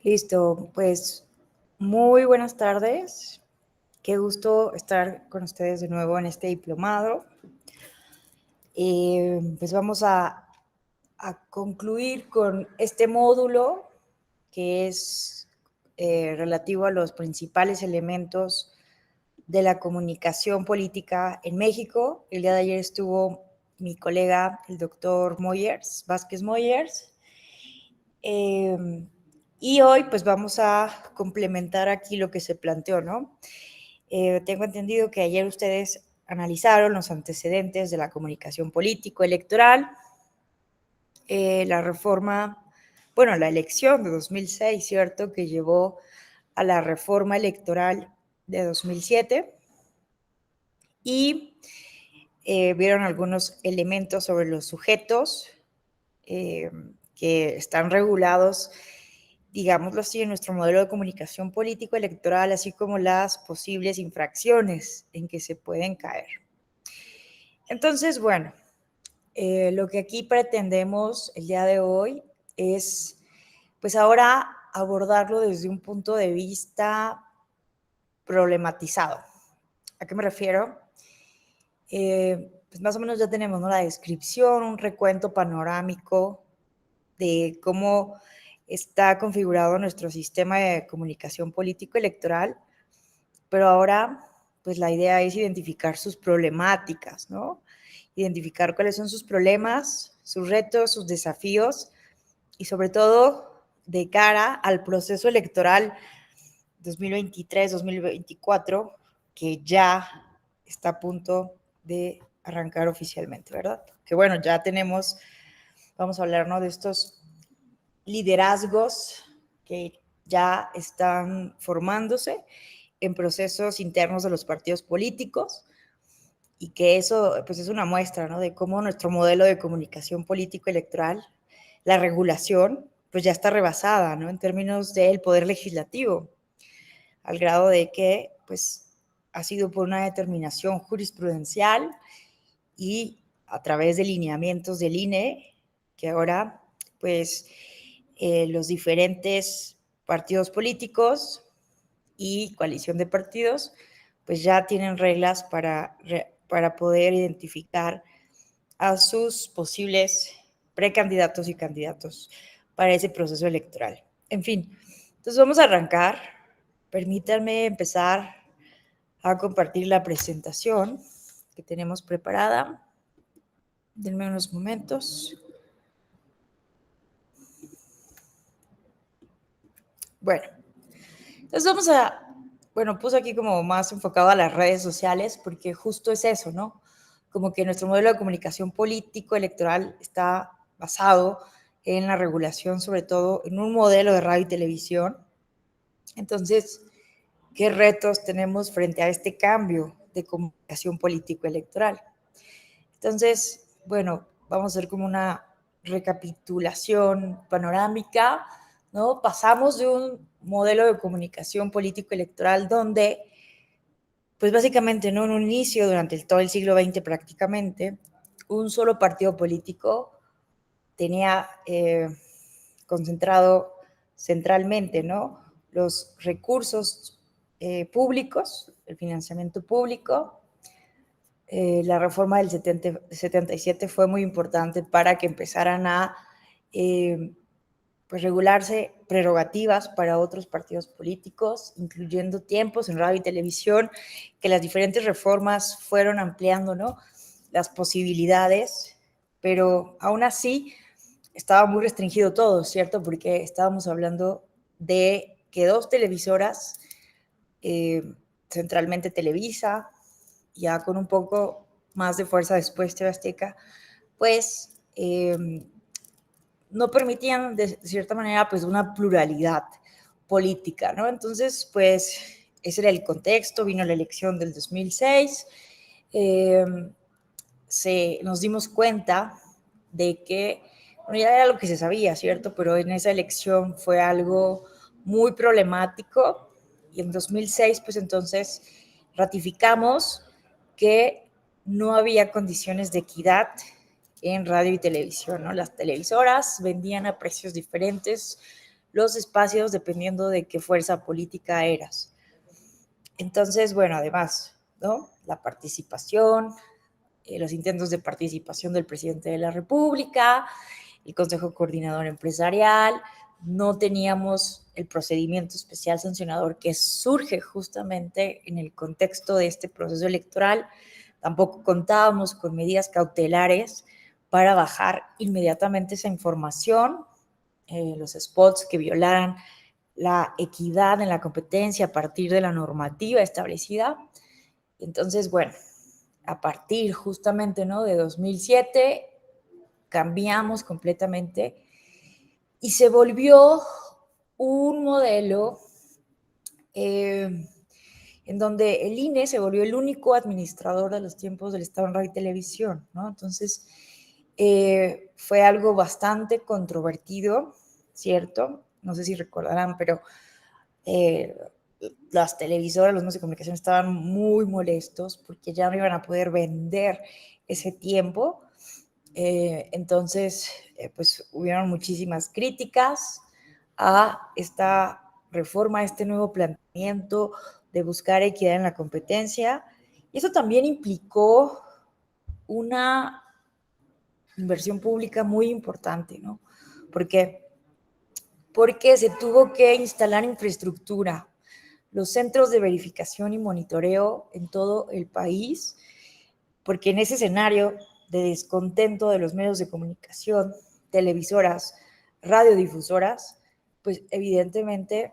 Listo, pues muy buenas tardes. Qué gusto estar con ustedes de nuevo en este diplomado. Pues vamos a concluir con este módulo que es relativo a los principales elementos de la comunicación política en México. El día de ayer estuvo mi colega, el doctor Moyers, Vázquez Moyers. Y hoy pues vamos a complementar aquí lo que se planteó, ¿no? Tengo entendido que ayer ustedes analizaron los antecedentes de la comunicación político-electoral, la reforma, bueno, la elección de 2006, ¿cierto?, que llevó a la reforma electoral de 2007 y vieron algunos elementos sobre los sujetos que están regulados, digámoslo así, en nuestro modelo de comunicación político-electoral, así como las posibles infracciones en que se pueden caer. Entonces, bueno, lo que aquí pretendemos el día de hoy es, pues ahora, abordarlo desde un punto de vista problematizado. ¿A qué me refiero? Pues más o menos ya tenemos, ¿no?, la descripción, un recuento panorámico de cómo está configurado nuestro sistema de comunicación político-electoral, pero ahora, pues la idea es identificar sus problemáticas, ¿no? Identificar cuáles son sus problemas, sus retos, sus desafíos y sobre todo de cara al proceso electoral 2023-2024 que ya está a punto de arrancar oficialmente, ¿verdad? Que bueno, ya tenemos, vamos a hablar, ¿no?, de estos liderazgos que ya están formándose en procesos internos de los partidos políticos y que eso pues es una muestra, ¿no?, de cómo nuestro modelo de comunicación político-electoral, la regulación, pues ya está rebasada, ¿no?, en términos del poder legislativo, al grado de que pues ha sido por una determinación jurisprudencial y a través de lineamientos del INE, que ahora pues los diferentes partidos políticos y coalición de partidos pues ya tienen reglas para poder identificar a sus posibles precandidatos y candidatos para ese proceso electoral. En fin, entonces vamos a arrancar. Permítanme empezar a compartir la presentación que tenemos preparada. Denme unos momentos. Bueno, entonces puse aquí como más enfocado a las redes sociales porque justo es eso, ¿no? Como que nuestro modelo de comunicación político-electoral está basado en la regulación, sobre todo en un modelo de radio y televisión. Entonces, ¿qué retos tenemos frente a este cambio de comunicación político-electoral? Entonces, bueno, vamos a hacer como una recapitulación panorámica, ¿no? Pasamos de un modelo de comunicación político-electoral donde, pues básicamente, ¿no?, en un inicio, durante todo el siglo XX prácticamente, un solo partido político tenía concentrado centralmente, ¿no?, los recursos públicos, el financiamiento público. La reforma del 77 fue muy importante para que empezaran a pues regularse prerrogativas para otros partidos políticos, incluyendo tiempos en radio y televisión, que las diferentes reformas fueron ampliando, ¿no?, las posibilidades, pero aún así estaba muy restringido todo, ¿cierto? Porque estábamos hablando de que dos televisoras, centralmente Televisa, ya con un poco más de fuerza después TV Azteca, pues no permitían de cierta manera pues una pluralidad política, ¿no? Entonces, pues ese era el contexto, vino la elección del 2006, nos dimos cuenta de que, bueno, ya era lo que se sabía, ¿cierto? Pero en esa elección fue algo muy problemático y en 2006, pues entonces ratificamos que no había condiciones de equidad en radio y televisión, ¿no? Las televisoras vendían a precios diferentes los espacios dependiendo de qué fuerza política eras. Entonces, bueno, además, ¿no? La participación, los intentos de participación del presidente de la República, el Consejo Coordinador Empresarial, no teníamos el procedimiento especial sancionador que surge justamente en el contexto de este proceso electoral, tampoco contábamos con medidas cautelares para bajar inmediatamente esa información, los spots que violaran la equidad en la competencia a partir de la normativa establecida. Entonces, bueno, a partir justamente, ¿no?, de 2007 cambiamos completamente y se volvió un modelo en donde el INE se volvió el único administrador de los tiempos del Estado en radio y televisión, ¿no? Entonces, fue algo bastante controvertido, ¿cierto? No sé si recordarán, pero las televisoras, los medios de comunicación estaban muy molestos porque ya no iban a poder vender ese tiempo. Entonces, pues hubieron muchísimas críticas a esta reforma, a este nuevo planteamiento de buscar equidad en la competencia. Y eso también implicó una inversión pública muy importante, ¿no? ¿Por qué? Porque se tuvo que instalar infraestructura, los centros de verificación y monitoreo en todo el país, porque en ese escenario de descontento de los medios de comunicación, televisoras, radiodifusoras, pues evidentemente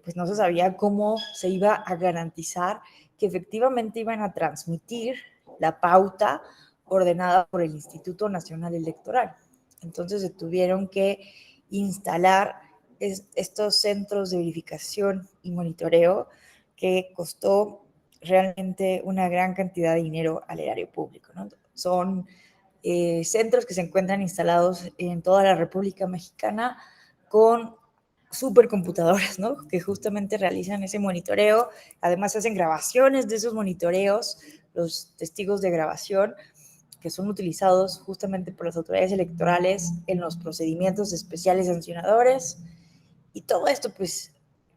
pues no se sabía cómo se iba a garantizar que efectivamente iban a transmitir la pauta ordenada por el Instituto Nacional Electoral. Entonces se tuvieron que instalar estos centros de verificación y monitoreo que costó realmente una gran cantidad de dinero al erario público, ¿no? Son centros que se encuentran instalados en toda la República Mexicana con supercomputadoras, ¿no?, que justamente realizan ese monitoreo. Además hacen grabaciones de esos monitoreos, los testigos de grabación que son utilizados justamente por las autoridades electorales en los procedimientos especiales sancionadores. Y todo esto pues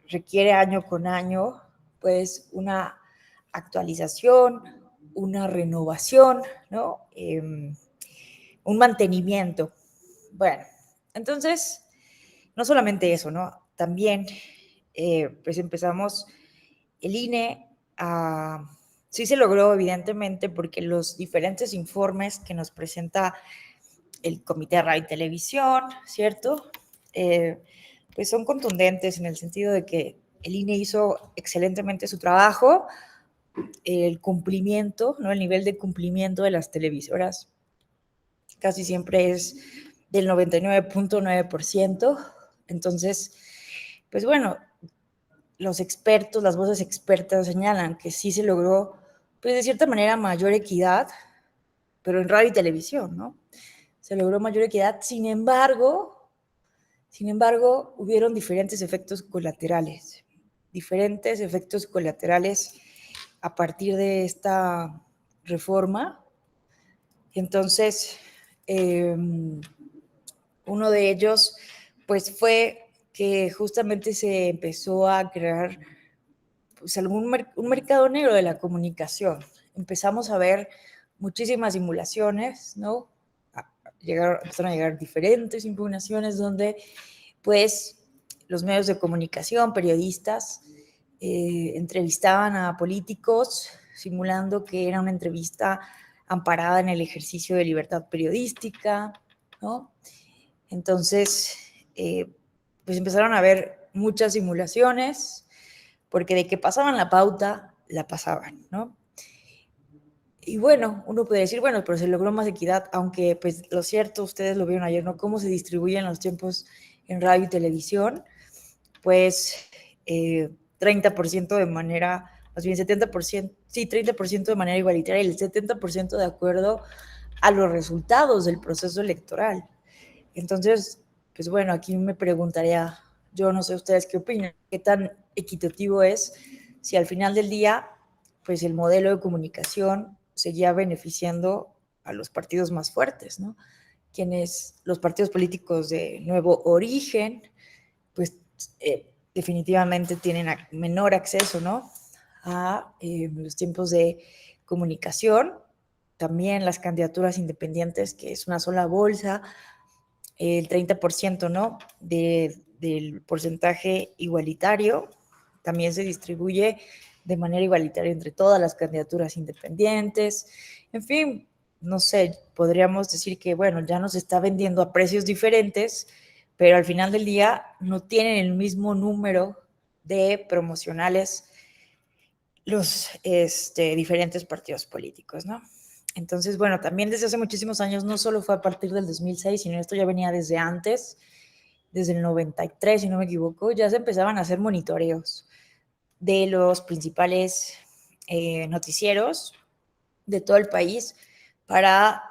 requiere año con año pues una actualización, una renovación, ¿no? Un mantenimiento. Bueno, entonces, no solamente eso, ¿no? También, pues empezamos el INE a... Sí se logró, evidentemente, porque los diferentes informes que nos presenta el Comité de Radio y Televisión, ¿cierto? Pues son contundentes en el sentido de que el INE hizo excelentemente su trabajo, el cumplimiento, ¿no?, el nivel de cumplimiento de las televisoras casi siempre es del 99.9%. Entonces, pues bueno, los expertos, las voces expertas señalan que sí se logró, pues de cierta manera, mayor equidad, pero en radio y televisión, ¿no? Se logró mayor equidad, sin embargo, hubieron diferentes efectos colaterales a partir de esta reforma. Entonces, uno de ellos, pues fue que justamente se empezó a crear pues, un mercado negro de la comunicación. Empezamos a ver muchísimas simulaciones, ¿no? Empezaron a llegar diferentes impugnaciones donde, pues, los medios de comunicación, periodistas, entrevistaban a políticos simulando que era una entrevista amparada en el ejercicio de libertad periodística, ¿no? Entonces, pues empezaron a haber muchas simulaciones, porque de que pasaban la pauta, la pasaban, ¿no? Y bueno, uno puede decir, bueno, pero se logró más equidad, aunque pues lo cierto, ustedes lo vieron ayer, ¿no? Cómo se distribuyen los tiempos en radio y televisión, pues 30% de manera, más bien 70%, sí, 30% de manera igualitaria y el 70% de acuerdo a los resultados del proceso electoral. Entonces, pues bueno, aquí me preguntaría, yo no sé ustedes qué opinan, qué tan equitativo es si al final del día, pues el modelo de comunicación seguía beneficiando a los partidos más fuertes, ¿no? Los partidos políticos de nuevo origen, pues definitivamente tienen menor acceso, ¿no? A los tiempos de comunicación, también las candidaturas independientes, que es una sola bolsa, el 30%, ¿no? Del porcentaje igualitario, también se distribuye de manera igualitaria entre todas las candidaturas independientes. En fin, no sé, podríamos decir que, bueno, ya nos está vendiendo a precios diferentes, pero al final del día no tienen el mismo número de promocionales los diferentes partidos políticos, ¿no? Entonces, bueno, también desde hace muchísimos años, no solo fue a partir del 2006, sino esto ya venía desde antes, desde el 93, si no me equivoco, ya se empezaban a hacer monitoreos de los principales noticieros de todo el país para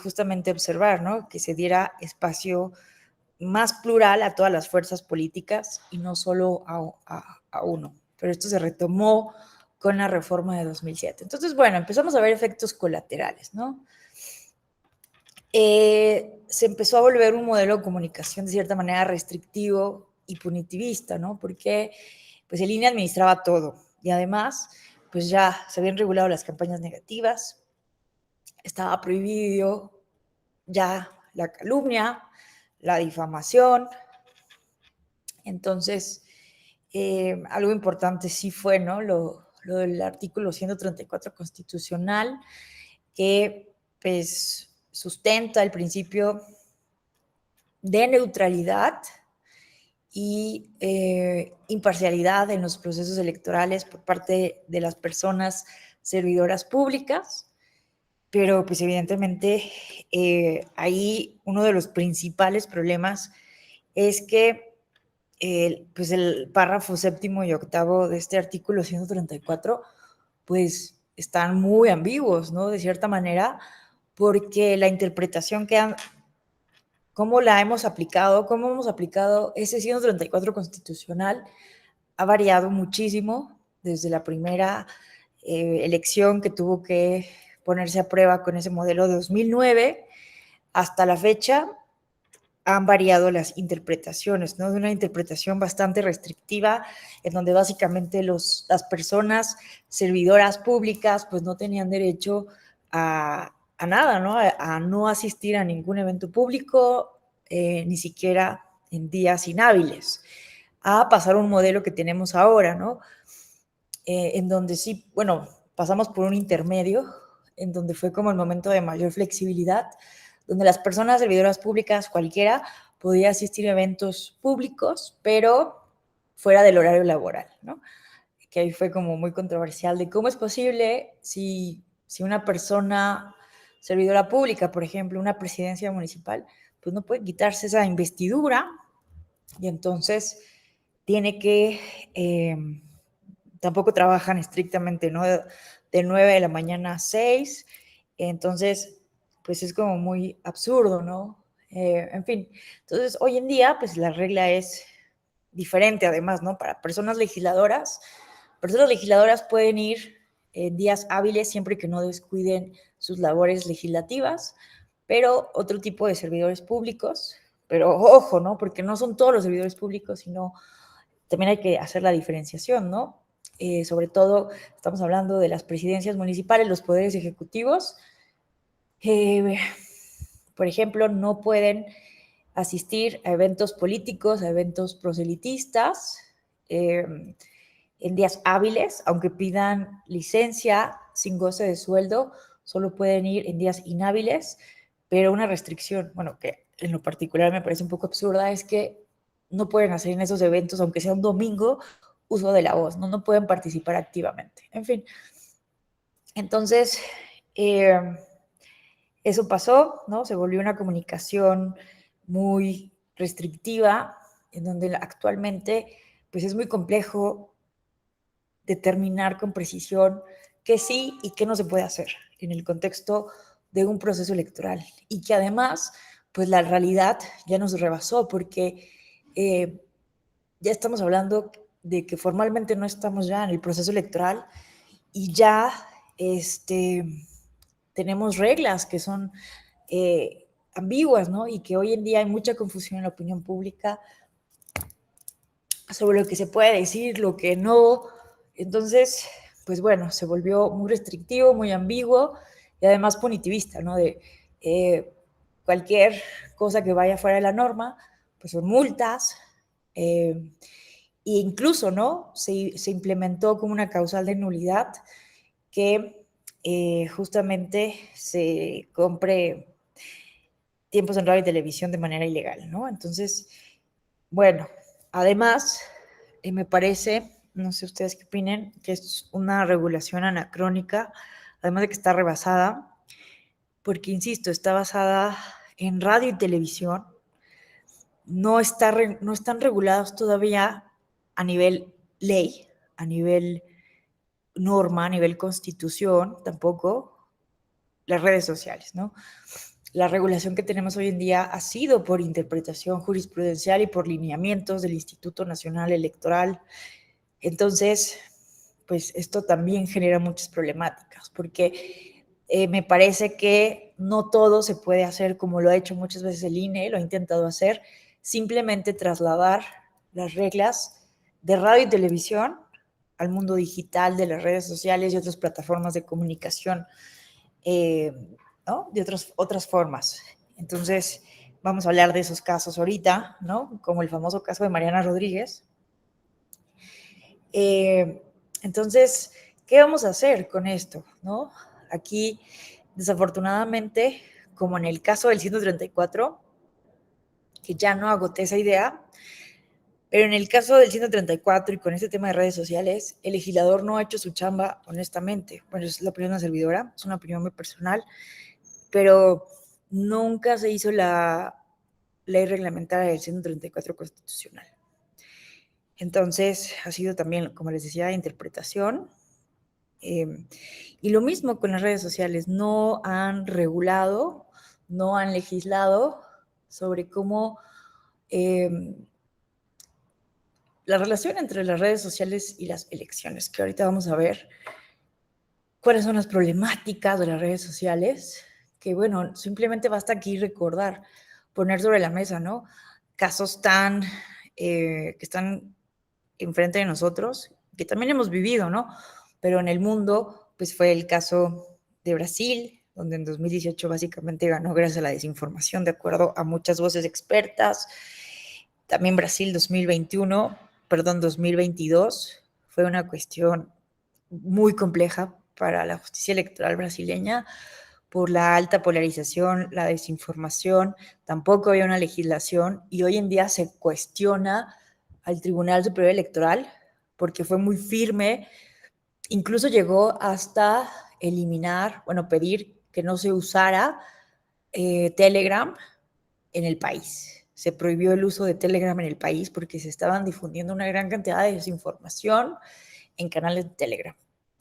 justamente observar, ¿no? Que se diera espacio más plural a todas las fuerzas políticas y no solo a uno. Pero esto se retomó con la reforma de 2007. Entonces, bueno, empezamos a ver efectos colaterales, ¿no? Se empezó a volver un modelo de comunicación de cierta manera restrictivo y punitivista, ¿no? Porque pues el INE administraba todo y además pues ya se habían regulado las campañas negativas, estaba prohibido ya la calumnia, la difamación. Entonces, algo importante sí fue, ¿no? Lo del artículo 134 constitucional, que pues sustenta el principio de neutralidad y imparcialidad en los procesos electorales por parte de las personas servidoras públicas, pero pues evidentemente ahí uno de los principales problemas es que pues el párrafo séptimo y octavo de este artículo 134 pues están muy ambiguos, ¿no? De cierta manera, porque la interpretación que han, cómo la hemos aplicado, cómo hemos aplicado ese 134 constitucional ha variado muchísimo desde la primera elección que tuvo que ponerse a prueba con ese modelo de 2009 hasta la fecha. Han variado las interpretaciones, ¿no? De una interpretación bastante restrictiva, en donde básicamente las personas servidoras públicas pues no tenían derecho a nada, ¿no? A no asistir a ningún evento público, ni siquiera en días inhábiles, a pasar a un modelo que tenemos ahora, ¿no? En donde sí, bueno, pasamos por un intermedio, en donde fue como el momento de mayor flexibilidad, donde las personas servidoras públicas, cualquiera, podía asistir a eventos públicos, pero fuera del horario laboral, ¿no? Que ahí fue como muy controversial de cómo es posible si una persona servidora pública, por ejemplo, una presidencia municipal, pues no puede quitarse esa investidura y entonces tiene que, tampoco trabajan estrictamente, ¿no? De 9 de la mañana a 6, entonces, pues es como muy absurdo, ¿no? En fin, entonces hoy en día, pues la regla es diferente además, ¿no? Para personas legisladoras pueden ir en días hábiles siempre que no descuiden sus labores legislativas, pero otro tipo de servidores públicos, pero ojo, ¿no? Porque no son todos los servidores públicos, sino también hay que hacer la diferenciación, ¿no? Sobre todo estamos hablando de las presidencias municipales, los poderes ejecutivos, eh, por ejemplo, no pueden asistir a eventos políticos, a eventos proselitistas, en días hábiles, aunque pidan licencia sin goce de sueldo, solo pueden ir en días inhábiles, pero una restricción, bueno, que en lo particular me parece un poco absurda, es que no pueden hacer en esos eventos, aunque sea un domingo, uso de la voz, no pueden participar activamente. En fin, entonces, eso pasó, ¿no? Se volvió una comunicación muy restrictiva, en donde actualmente pues es muy complejo determinar con precisión qué sí y qué no se puede hacer en el contexto de un proceso electoral. Y que además, pues la realidad ya nos rebasó porque ya estamos hablando de que formalmente no estamos ya en el proceso electoral y ya tenemos reglas que son ambiguas, ¿no? Y que hoy en día hay mucha confusión en la opinión pública sobre lo que se puede decir, lo que no. Entonces, pues bueno, se volvió muy restrictivo, muy ambiguo y además punitivista, ¿no? De cualquier cosa que vaya fuera de la norma, pues son multas. E incluso, ¿no? Se implementó como una causal de nulidad que justamente se compre tiempos en radio y televisión de manera ilegal, ¿no? Entonces, bueno, además, me parece, no sé ustedes qué opinen, que es una regulación anacrónica, además de que está rebasada, porque, insisto, está basada en radio y televisión, no están regulados todavía a nivel ley, a nivel norma, a nivel constitución, tampoco las redes sociales, ¿no? La regulación que tenemos hoy en día ha sido por interpretación jurisprudencial y por lineamientos del Instituto Nacional Electoral. Entonces, pues esto también genera muchas problemáticas, porque me parece que no todo se puede hacer como lo ha hecho muchas veces el INE, lo ha intentado hacer, simplemente trasladar las reglas de radio y televisión al mundo digital, de las redes sociales y otras plataformas de comunicación, eh, ¿no? De otras formas. Entonces, vamos a hablar de esos casos ahorita, ¿no? Como el famoso caso de Mariana Rodríguez. Entonces, ¿qué vamos a hacer con esto, no? Aquí, desafortunadamente, como en el caso del 134, que ya no agoté esa idea, pero en el caso del 134 y con este tema de redes sociales, el legislador no ha hecho su chamba honestamente. Bueno, es la opinión de una servidora, es una opinión muy personal, pero nunca se hizo la ley reglamentaria del 134 constitucional. Entonces, ha sido también, como les decía, interpretación. Y lo mismo con las redes sociales, no han regulado, no han legislado sobre cómo la relación entre las redes sociales y las elecciones, que ahorita vamos a ver cuáles son las problemáticas de las redes sociales, que bueno, simplemente basta aquí recordar, poner sobre la mesa, ¿no? Casos que están enfrente de nosotros, que también hemos vivido, ¿no? Pero en el mundo, pues fue el caso de Brasil, donde en 2018 básicamente ganó gracias a la desinformación, de acuerdo a muchas voces expertas. También Brasil 2022, fue una cuestión muy compleja para la justicia electoral brasileña por la alta polarización, la desinformación, tampoco había una legislación y hoy en día se cuestiona al Tribunal Superior Electoral porque fue muy firme, incluso llegó hasta pedir que no se usara Telegram en el país. Se prohibió el uso de Telegram en el país porque se estaban difundiendo una gran cantidad de desinformación en canales de Telegram.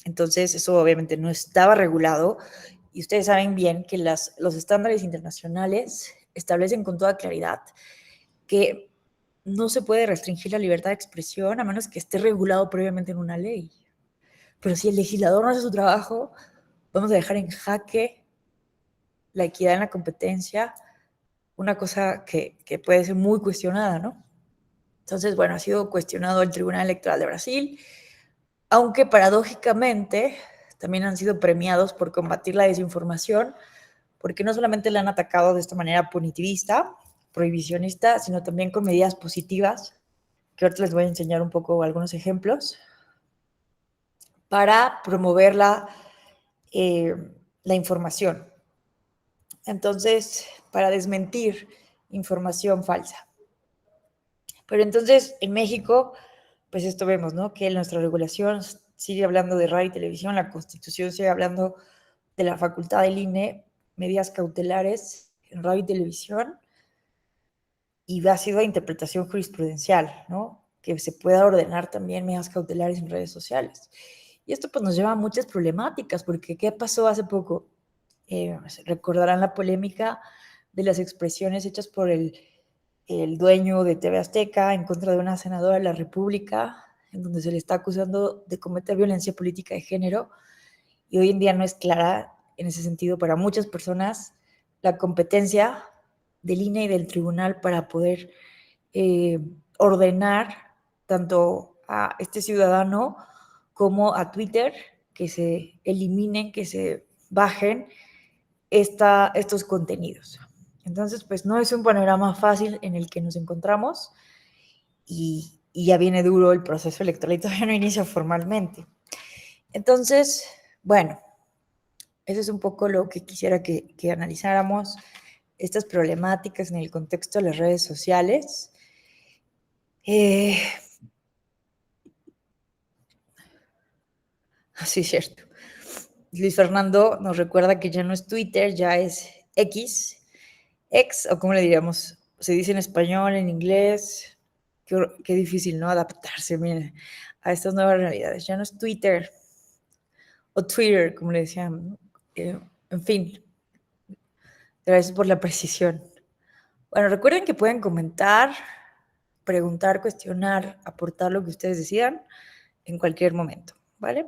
Entonces, eso obviamente no estaba regulado y ustedes saben bien que los estándares internacionales establecen con toda claridad que no se puede restringir la libertad de expresión a menos que esté regulado previamente en una ley. Pero si el legislador no hace su trabajo, vamos a dejar en jaque la equidad en la competencia, una cosa que puede ser muy cuestionada, ¿no? Entonces, bueno, ha sido cuestionado el Tribunal Electoral de Brasil, aunque paradójicamente también han sido premiados por combatir la desinformación, porque no solamente la han atacado de esta manera punitivista, prohibicionista, sino también con medidas positivas, que ahorita les voy a enseñar un poco algunos ejemplos, para promover la información. Entonces, para desmentir información falsa. Pero entonces, en México, pues esto vemos, ¿no? Que nuestra regulación sigue hablando de radio y televisión, la Constitución sigue hablando de la facultad del INE, medidas cautelares en radio y televisión, y ha sido interpretación jurisprudencial, ¿no? Que se pueda ordenar también medidas cautelares en redes sociales. Y esto pues nos lleva a muchas problemáticas, porque ¿qué pasó hace poco? Recordarán la polémica de las expresiones hechas por el dueño de TV Azteca en contra de una senadora de la República, en donde se le está acusando de cometer violencia política de género, y hoy en día no es clara en ese sentido para muchas personas la competencia del INE y del tribunal para poder ordenar tanto a este ciudadano como a Twitter, que se eliminen, que se bajen estos contenidos. Entonces, pues no es un panorama fácil en el que nos encontramos y ya viene duro el proceso electoral y todavía no inicia formalmente. Entonces, bueno, eso es un poco lo que quisiera que analizáramos, estas problemáticas en el contexto de las redes sociales. Sí, cierto. Luis Fernando nos recuerda que ya no es Twitter, ya es X, o como le diríamos, se dice en español, en inglés. Qué difícil, ¿no? Adaptarse, miren, a estas nuevas realidades. Ya no es Twitter o Twitter, como le decían, ¿no? En fin, gracias por la precisión. Bueno, recuerden que pueden comentar, preguntar, cuestionar, aportar lo que ustedes decidan en cualquier momento, ¿vale?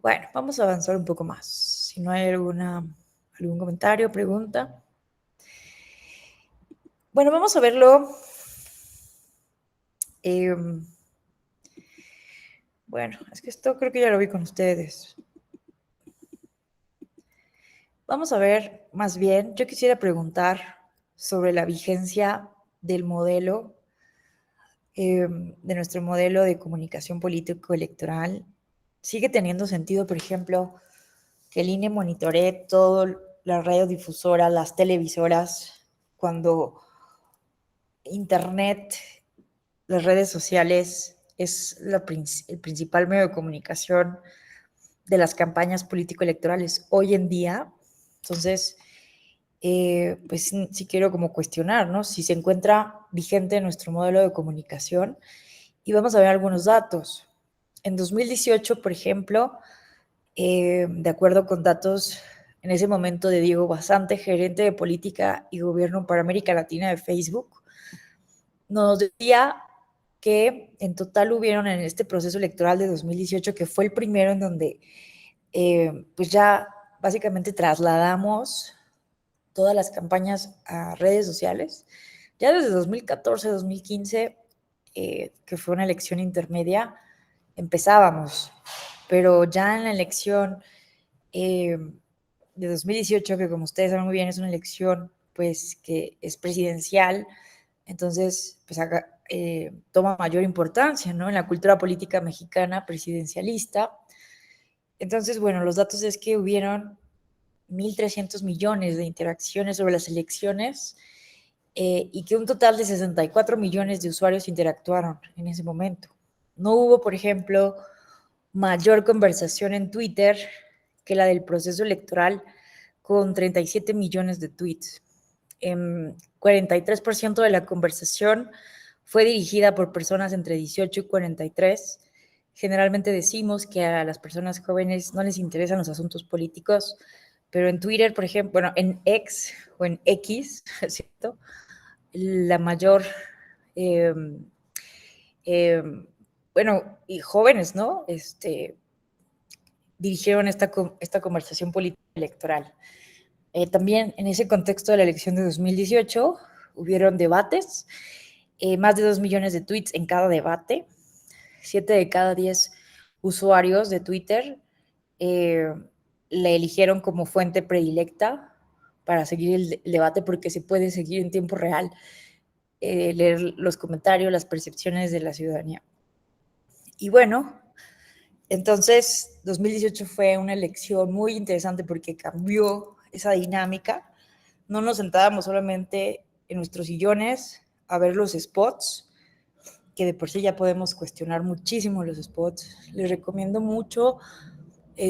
Bueno, vamos a avanzar un poco más. Si no hay algún comentario, pregunta. Bueno, vamos a verlo. Bueno, es que esto creo que ya lo vi con ustedes. Vamos a ver, más bien, yo quisiera preguntar sobre la vigencia del modelo, de nuestro modelo de comunicación político-electoral. ¿Sigue teniendo sentido, por ejemplo, que el INE monitoree todas las radiodifusoras, las televisoras, cuando Internet, las redes sociales es el principal medio de comunicación de las campañas político-electorales hoy en día? Entonces, pues sí quiero como cuestionar, ¿no? Si se encuentra vigente nuestro modelo de comunicación, y vamos a ver algunos datos. En 2018, por ejemplo, de acuerdo con datos en ese momento de Diego Basante, gerente de política y gobierno para América Latina de Facebook, nos decía que en total hubieron en este proceso electoral de 2018, que fue el primero en donde pues ya básicamente trasladamos todas las campañas a redes sociales. Ya desde 2014, 2015, que fue una elección intermedia, empezábamos, pero ya en la elección de 2018, que como ustedes saben muy bien es una elección pues que es presidencial, entonces pues toma mayor importancia, ¿no? En la cultura política mexicana presidencialista. Entonces, bueno, los datos es que hubieron 1.300 millones de interacciones sobre las elecciones, y que un total de 64 millones de usuarios interactuaron en ese momento. No hubo, por ejemplo, mayor conversación en Twitter que la del proceso electoral, con 37 millones de tweets. 43% de la conversación fue dirigida por personas entre 18 y 43. Generalmente decimos que a las personas jóvenes no les interesan los asuntos políticos, pero en Twitter, por ejemplo, bueno, en X o en X, ¿cierto? La mayor, eh, eh, bueno, y jóvenes, ¿no? Dirigieron esta conversación política electoral. También en ese contexto de la elección de 2018 hubieron debates, más de 2 millones de tweets en cada debate, 7 de cada 10 usuarios de Twitter le eligieron como fuente predilecta para seguir el debate, porque se puede seguir en tiempo real, leer los comentarios, las percepciones de la ciudadanía. Y bueno, entonces 2018 fue una elección muy interesante porque cambió esa dinámica. No nos sentábamos solamente en nuestros sillones a ver los spots, que de por sí ya podemos cuestionar muchísimo los spots. Les recomiendo mucho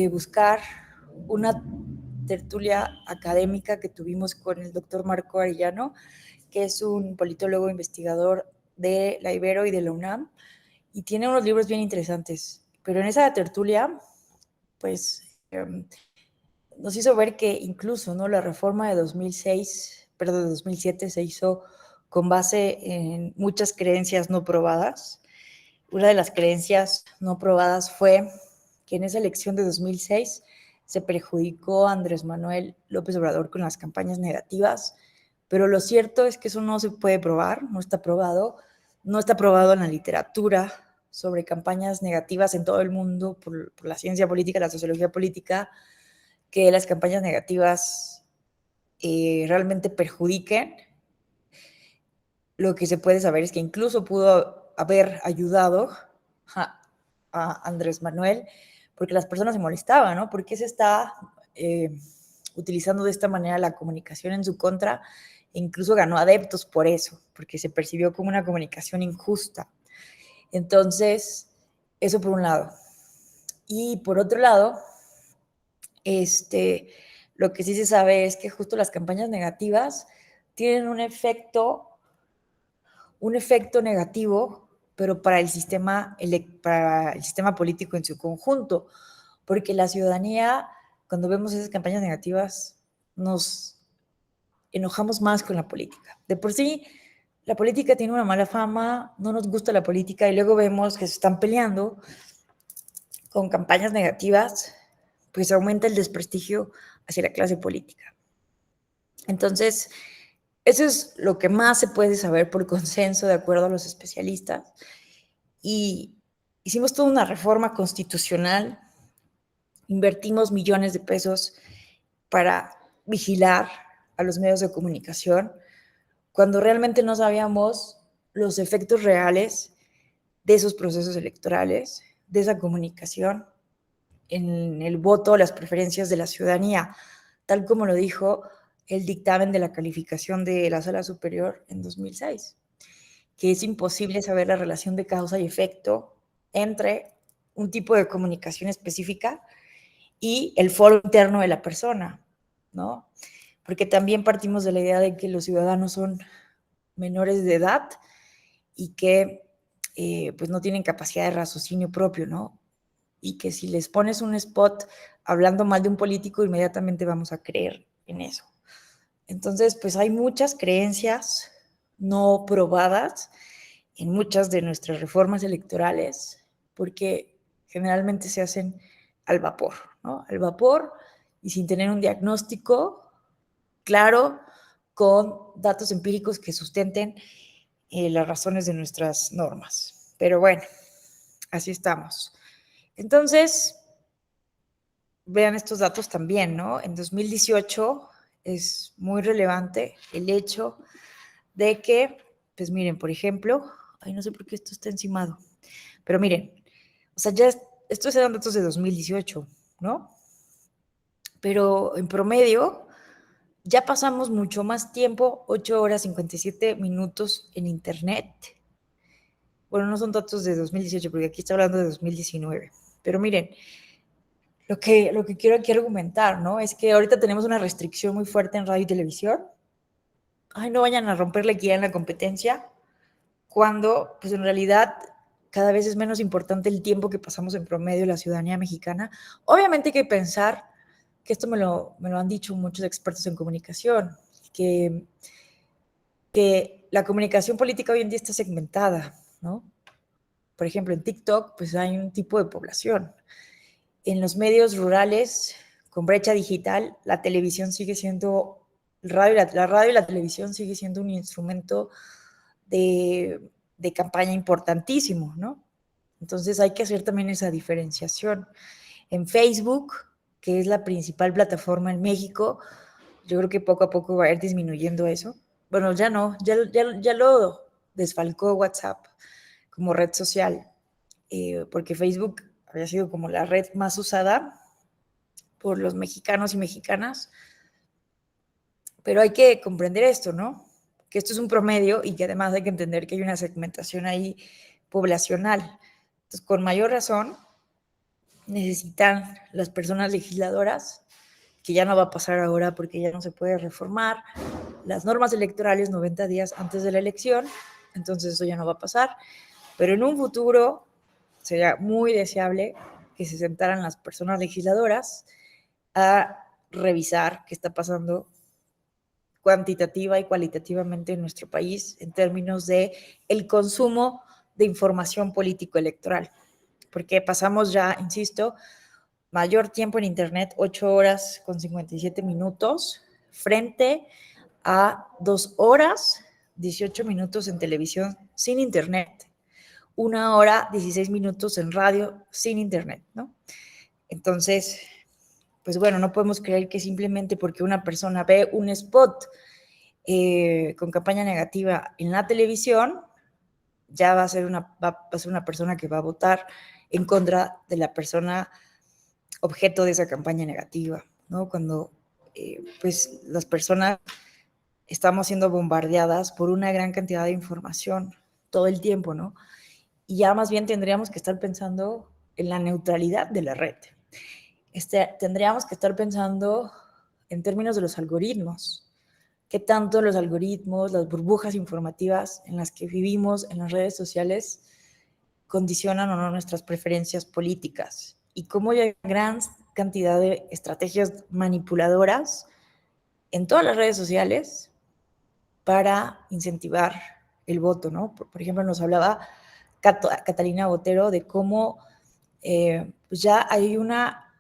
buscar una tertulia académica que tuvimos con el doctor Marco Arellano, que es un politólogo investigador de la Ibero y de la UNAM, y tiene unos libros bien interesantes. Pero en esa tertulia, pues, nos hizo ver que incluso, ¿no?, la reforma de 2007 se hizo con base en muchas creencias no probadas. Una de las creencias no probadas fue que en esa elección de 2006 se perjudicó a Andrés Manuel López Obrador con las campañas negativas, pero lo cierto es que eso no se puede probar, no está probado, No está probado en la literatura sobre campañas negativas en todo el mundo por la ciencia política, la sociología política, que las campañas negativas realmente perjudiquen. Lo que se puede saber es que incluso pudo haber ayudado a Andrés Manuel, porque las personas se molestaban, ¿no? ¿Por qué se está utilizando de esta manera la comunicación en su contra? E incluso ganó adeptos por eso, porque se percibió como una comunicación injusta. Entonces, eso por un lado. Y por otro lado, lo que sí se sabe es que justo las campañas negativas tienen un efecto negativo, pero para el sistema político en su conjunto, porque la ciudadanía, cuando vemos esas campañas negativas, nos enojamos más con la política. De por sí, la política tiene una mala fama, no nos gusta la política y luego vemos que se están peleando con campañas negativas, pues aumenta el desprestigio hacia la clase política. Entonces, eso es lo que más se puede saber por consenso, de acuerdo a los especialistas. Y hicimos toda una reforma constitucional, invertimos millones de pesos para vigilar a los medios de comunicación, cuando realmente no sabíamos los efectos reales de esos procesos electorales, de esa comunicación, en el voto, las preferencias de la ciudadanía, tal como lo dijo el dictamen de la calificación de la Sala Superior en 2006, que es imposible saber la relación de causa y efecto entre un tipo de comunicación específica y el foro interno de la persona, ¿no? Porque también partimos de la idea de que los ciudadanos son menores de edad y que pues no tienen capacidad de raciocinio propio, ¿no? Y que si les pones un spot hablando mal de un político, inmediatamente vamos a creer en eso. Entonces, pues hay muchas creencias no probadas en muchas de nuestras reformas electorales, porque generalmente se hacen al vapor, ¿no? Al vapor y sin tener un diagnóstico claro, con datos empíricos que sustenten las razones de nuestras normas. Pero bueno, así estamos. Entonces, vean estos datos también, ¿no? En 2018 es muy relevante el hecho de que, pues miren, por ejemplo, ay, no sé por qué esto está encimado, pero miren, o sea, ya estos eran datos de 2018, ¿no? Pero en promedio ya pasamos mucho más tiempo, 8 horas 57 minutos en Internet. Bueno, no son datos de 2018, porque aquí está hablando de 2019. Pero miren, lo que quiero aquí argumentar, ¿no? Es que ahorita tenemos una restricción muy fuerte en radio y televisión. Ay, no vayan a romperle aquí en la competencia, cuando, pues en realidad, cada vez es menos importante el tiempo que pasamos en promedio la ciudadanía mexicana. Obviamente hay que pensar, que esto me lo han dicho muchos expertos en comunicación, que la comunicación política hoy en día está segmentada, ¿no? Por ejemplo, en TikTok, pues hay un tipo de población. En los medios rurales, con brecha digital, la televisión sigue siendo, la radio y la televisión sigue siendo un instrumento de campaña importantísimo, ¿no? Entonces hay que hacer también esa diferenciación. En Facebook, que es la principal plataforma en México, yo creo que poco a poco va a ir disminuyendo eso. Bueno, ya no, ya lo desfalcó WhatsApp como red social, porque Facebook había sido como la red más usada por los mexicanos y mexicanas, pero hay que comprender esto, ¿no? Que esto es un promedio y que además hay que entender que hay una segmentación ahí poblacional. Entonces, con mayor razón, necesitan las personas legisladoras, que ya no va a pasar ahora porque ya no se puede reformar las normas electorales 90 días antes de la elección, entonces eso ya no va a pasar, pero en un futuro sería muy deseable que se sentaran las personas legisladoras a revisar qué está pasando cuantitativa y cualitativamente en nuestro país en términos de el consumo de información político-electoral, porque pasamos ya, insisto, mayor tiempo en Internet, 8 horas con 57 minutos, frente a 2 horas, 18 minutos en televisión sin internet, 1 hora, 16 minutos en radio sin internet, ¿no? Entonces, pues bueno, no podemos creer que simplemente porque una persona ve un spot con campaña negativa en la televisión, ya va a ser una persona que va a votar en contra de la persona objeto de esa campaña negativa, ¿no? Cuando pues las personas estamos siendo bombardeadas por una gran cantidad de información todo el tiempo, ¿no? Y ya más bien tendríamos que estar pensando en la neutralidad de la red. Tendríamos que estar pensando en términos de los algoritmos. ¿Qué tanto los algoritmos, las burbujas informativas en las que vivimos en las redes sociales condicionan o no nuestras preferencias políticas? Y cómo hay gran cantidad de estrategias manipuladoras en todas las redes sociales para incentivar el voto, ¿no? Por ejemplo, nos hablaba Catalina Botero de cómo pues ya hay una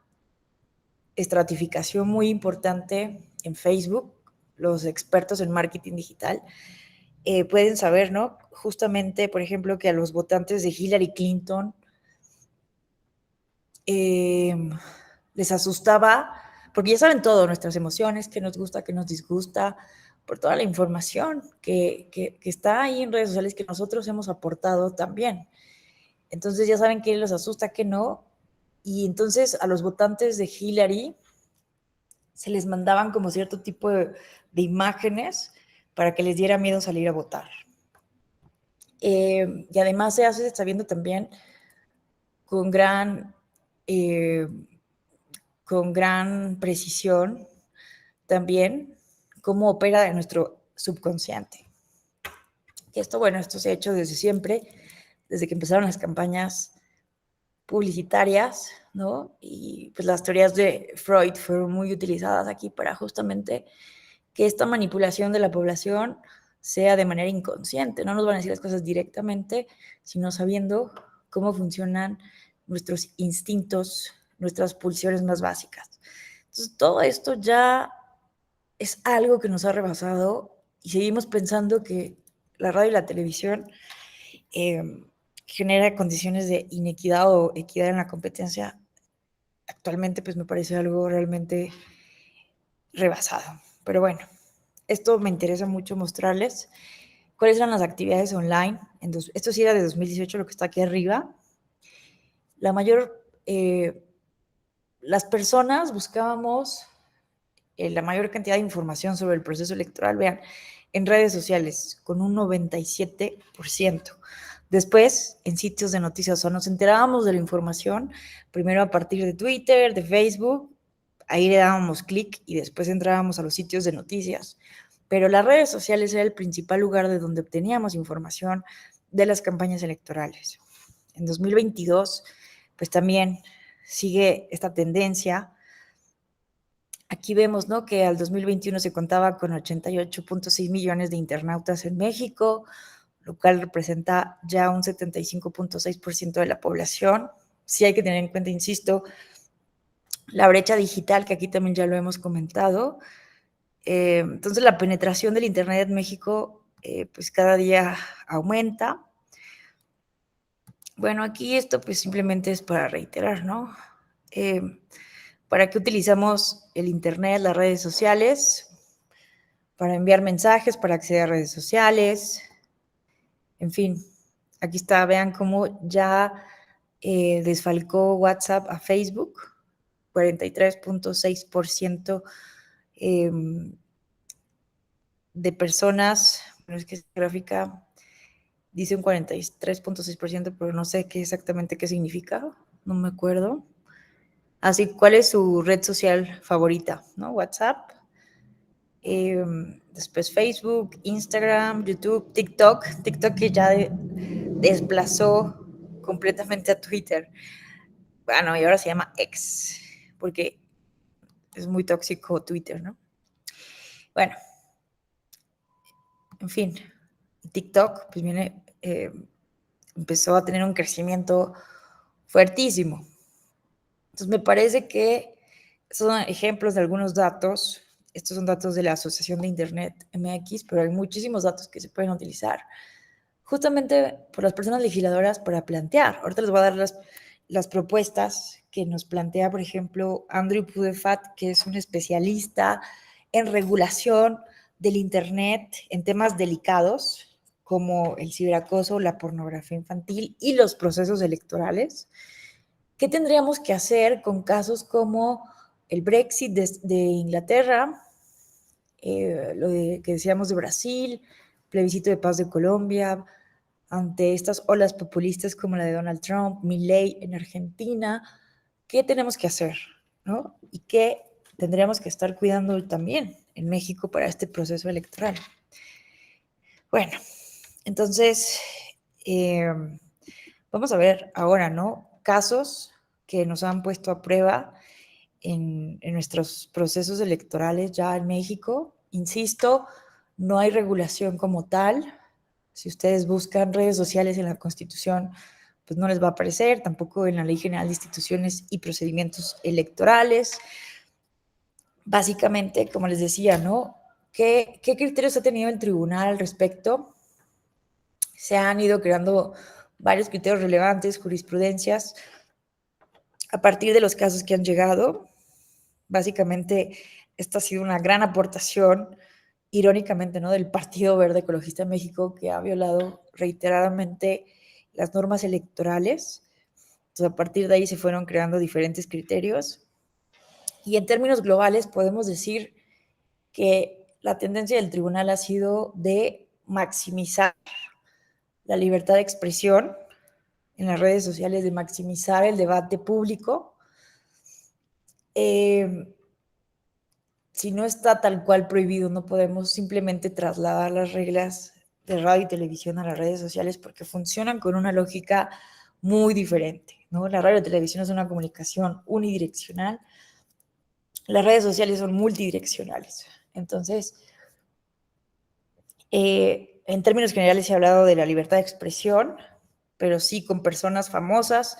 estratificación muy importante en Facebook. Los expertos en marketing digital pueden saber, ¿no? Justamente, por ejemplo, que a los votantes de Hillary Clinton les asustaba, porque ya saben todo, nuestras emociones, qué nos gusta, qué nos disgusta, por toda la información que está ahí en redes sociales que nosotros hemos aportado también. Entonces ya saben qué les asusta, qué no. Y entonces a los votantes de Hillary se les mandaban como cierto tipo de imágenes para que les diera miedo salir a votar. Y además se hace sabiendo también con gran precisión también cómo opera de nuestro subconsciente. Esto se ha hecho desde siempre, desde que empezaron las campañas publicitarias, ¿no? Y pues las teorías de Freud fueron muy utilizadas aquí para justamente que esta manipulación de la población sea de manera inconsciente. No nos van a decir las cosas directamente, sino sabiendo cómo funcionan nuestros instintos, nuestras pulsiones más básicas. Entonces, todo esto ya es algo que nos ha rebasado y seguimos pensando que la radio y la televisión genera condiciones de inequidad o equidad en la competencia. Actualmente, pues me parece algo realmente rebasado. Pero bueno, esto me interesa mucho mostrarles cuáles eran las actividades online. Esto sí era de 2018, lo que está aquí arriba. Las personas buscábamos la mayor cantidad de información sobre el proceso electoral, vean, en redes sociales, con un 97%. Después, en sitios de noticias, o sea, nos enterábamos de la información, primero a partir de Twitter, de Facebook, ahí le dábamos clic y después entrábamos a los sitios de noticias. Pero las redes sociales era el principal lugar de donde obteníamos información de las campañas electorales. En 2022, pues también sigue esta tendencia. Aquí vemos, ¿no?, que al 2021 se contaba con 88.6 millones de internautas en México, lo cual representa ya un 75.6% de la población. Sí hay que tener en cuenta, insisto, la brecha digital, que aquí también ya lo hemos comentado. Entonces, la penetración del Internet en México, pues cada día aumenta. Bueno, aquí esto pues simplemente es para reiterar, ¿no? ¿Para qué utilizamos el Internet, las redes sociales? Para enviar mensajes, para acceder a redes sociales, en fin. Aquí está, vean cómo ya desfalcó WhatsApp a Facebook, 43.6% de personas, pero es que esta gráfica dice un 43.6%, pero no sé exactamente qué significa, no me acuerdo. Así, ¿cuál es su red social favorita? ¿No? WhatsApp. Después Facebook, Instagram, YouTube, TikTok que ya desplazó completamente a Twitter. Bueno, y ahora se llama X, porque es muy tóxico Twitter, ¿no? Bueno, en fin, TikTok pues empezó a tener un crecimiento fuertísimo. Entonces me parece que son ejemplos de algunos datos. Estos son datos de la Asociación de Internet MX, pero hay muchísimos datos que se pueden utilizar justamente por las personas legisladoras para plantear. Ahorita les voy a dar las propuestas que nos plantea, por ejemplo, Andrew Pudefat, que es un especialista en regulación del Internet en temas delicados como el ciberacoso, la pornografía infantil y los procesos electorales. ¿Qué tendríamos que hacer con casos como el Brexit de Inglaterra, lo que decíamos de Brasil, plebiscito de paz de Colombia, ante estas olas populistas como la de Donald Trump, Milei en Argentina? ¿Qué tenemos que hacer? ¿No? ¿Y qué tendríamos que estar cuidando también en México para este proceso electoral? Bueno, entonces, vamos a ver ahora, ¿no? Casos que nos han puesto a prueba en nuestros procesos electorales ya en México. Insisto, no hay regulación como tal. Si ustedes buscan redes sociales en la Constitución, pues no les va a aparecer, tampoco en la Ley General de Instituciones y Procedimientos Electorales. Básicamente, como les decía, ¿no? ¿Qué criterios ha tenido el tribunal al respecto? Se han ido creando varios criterios relevantes, jurisprudencias, a partir de los casos que han llegado. Básicamente, esta ha sido una gran aportación, irónicamente, ¿no?, del Partido Verde Ecologista de México, que ha violado reiteradamente las normas electorales. Entonces, a partir de ahí se fueron creando diferentes criterios. Y en términos globales podemos decir que la tendencia del tribunal ha sido de maximizar la libertad de expresión en las redes sociales, de maximizar el debate público. Si no está tal cual prohibido, no podemos simplemente trasladar las reglas de radio y televisión a las redes sociales porque funcionan con una lógica muy diferente, ¿no? La radio y televisión es una comunicación unidireccional, las redes sociales son multidireccionales. Entonces, en términos generales se ha hablado de la libertad de expresión, pero sí con personas famosas,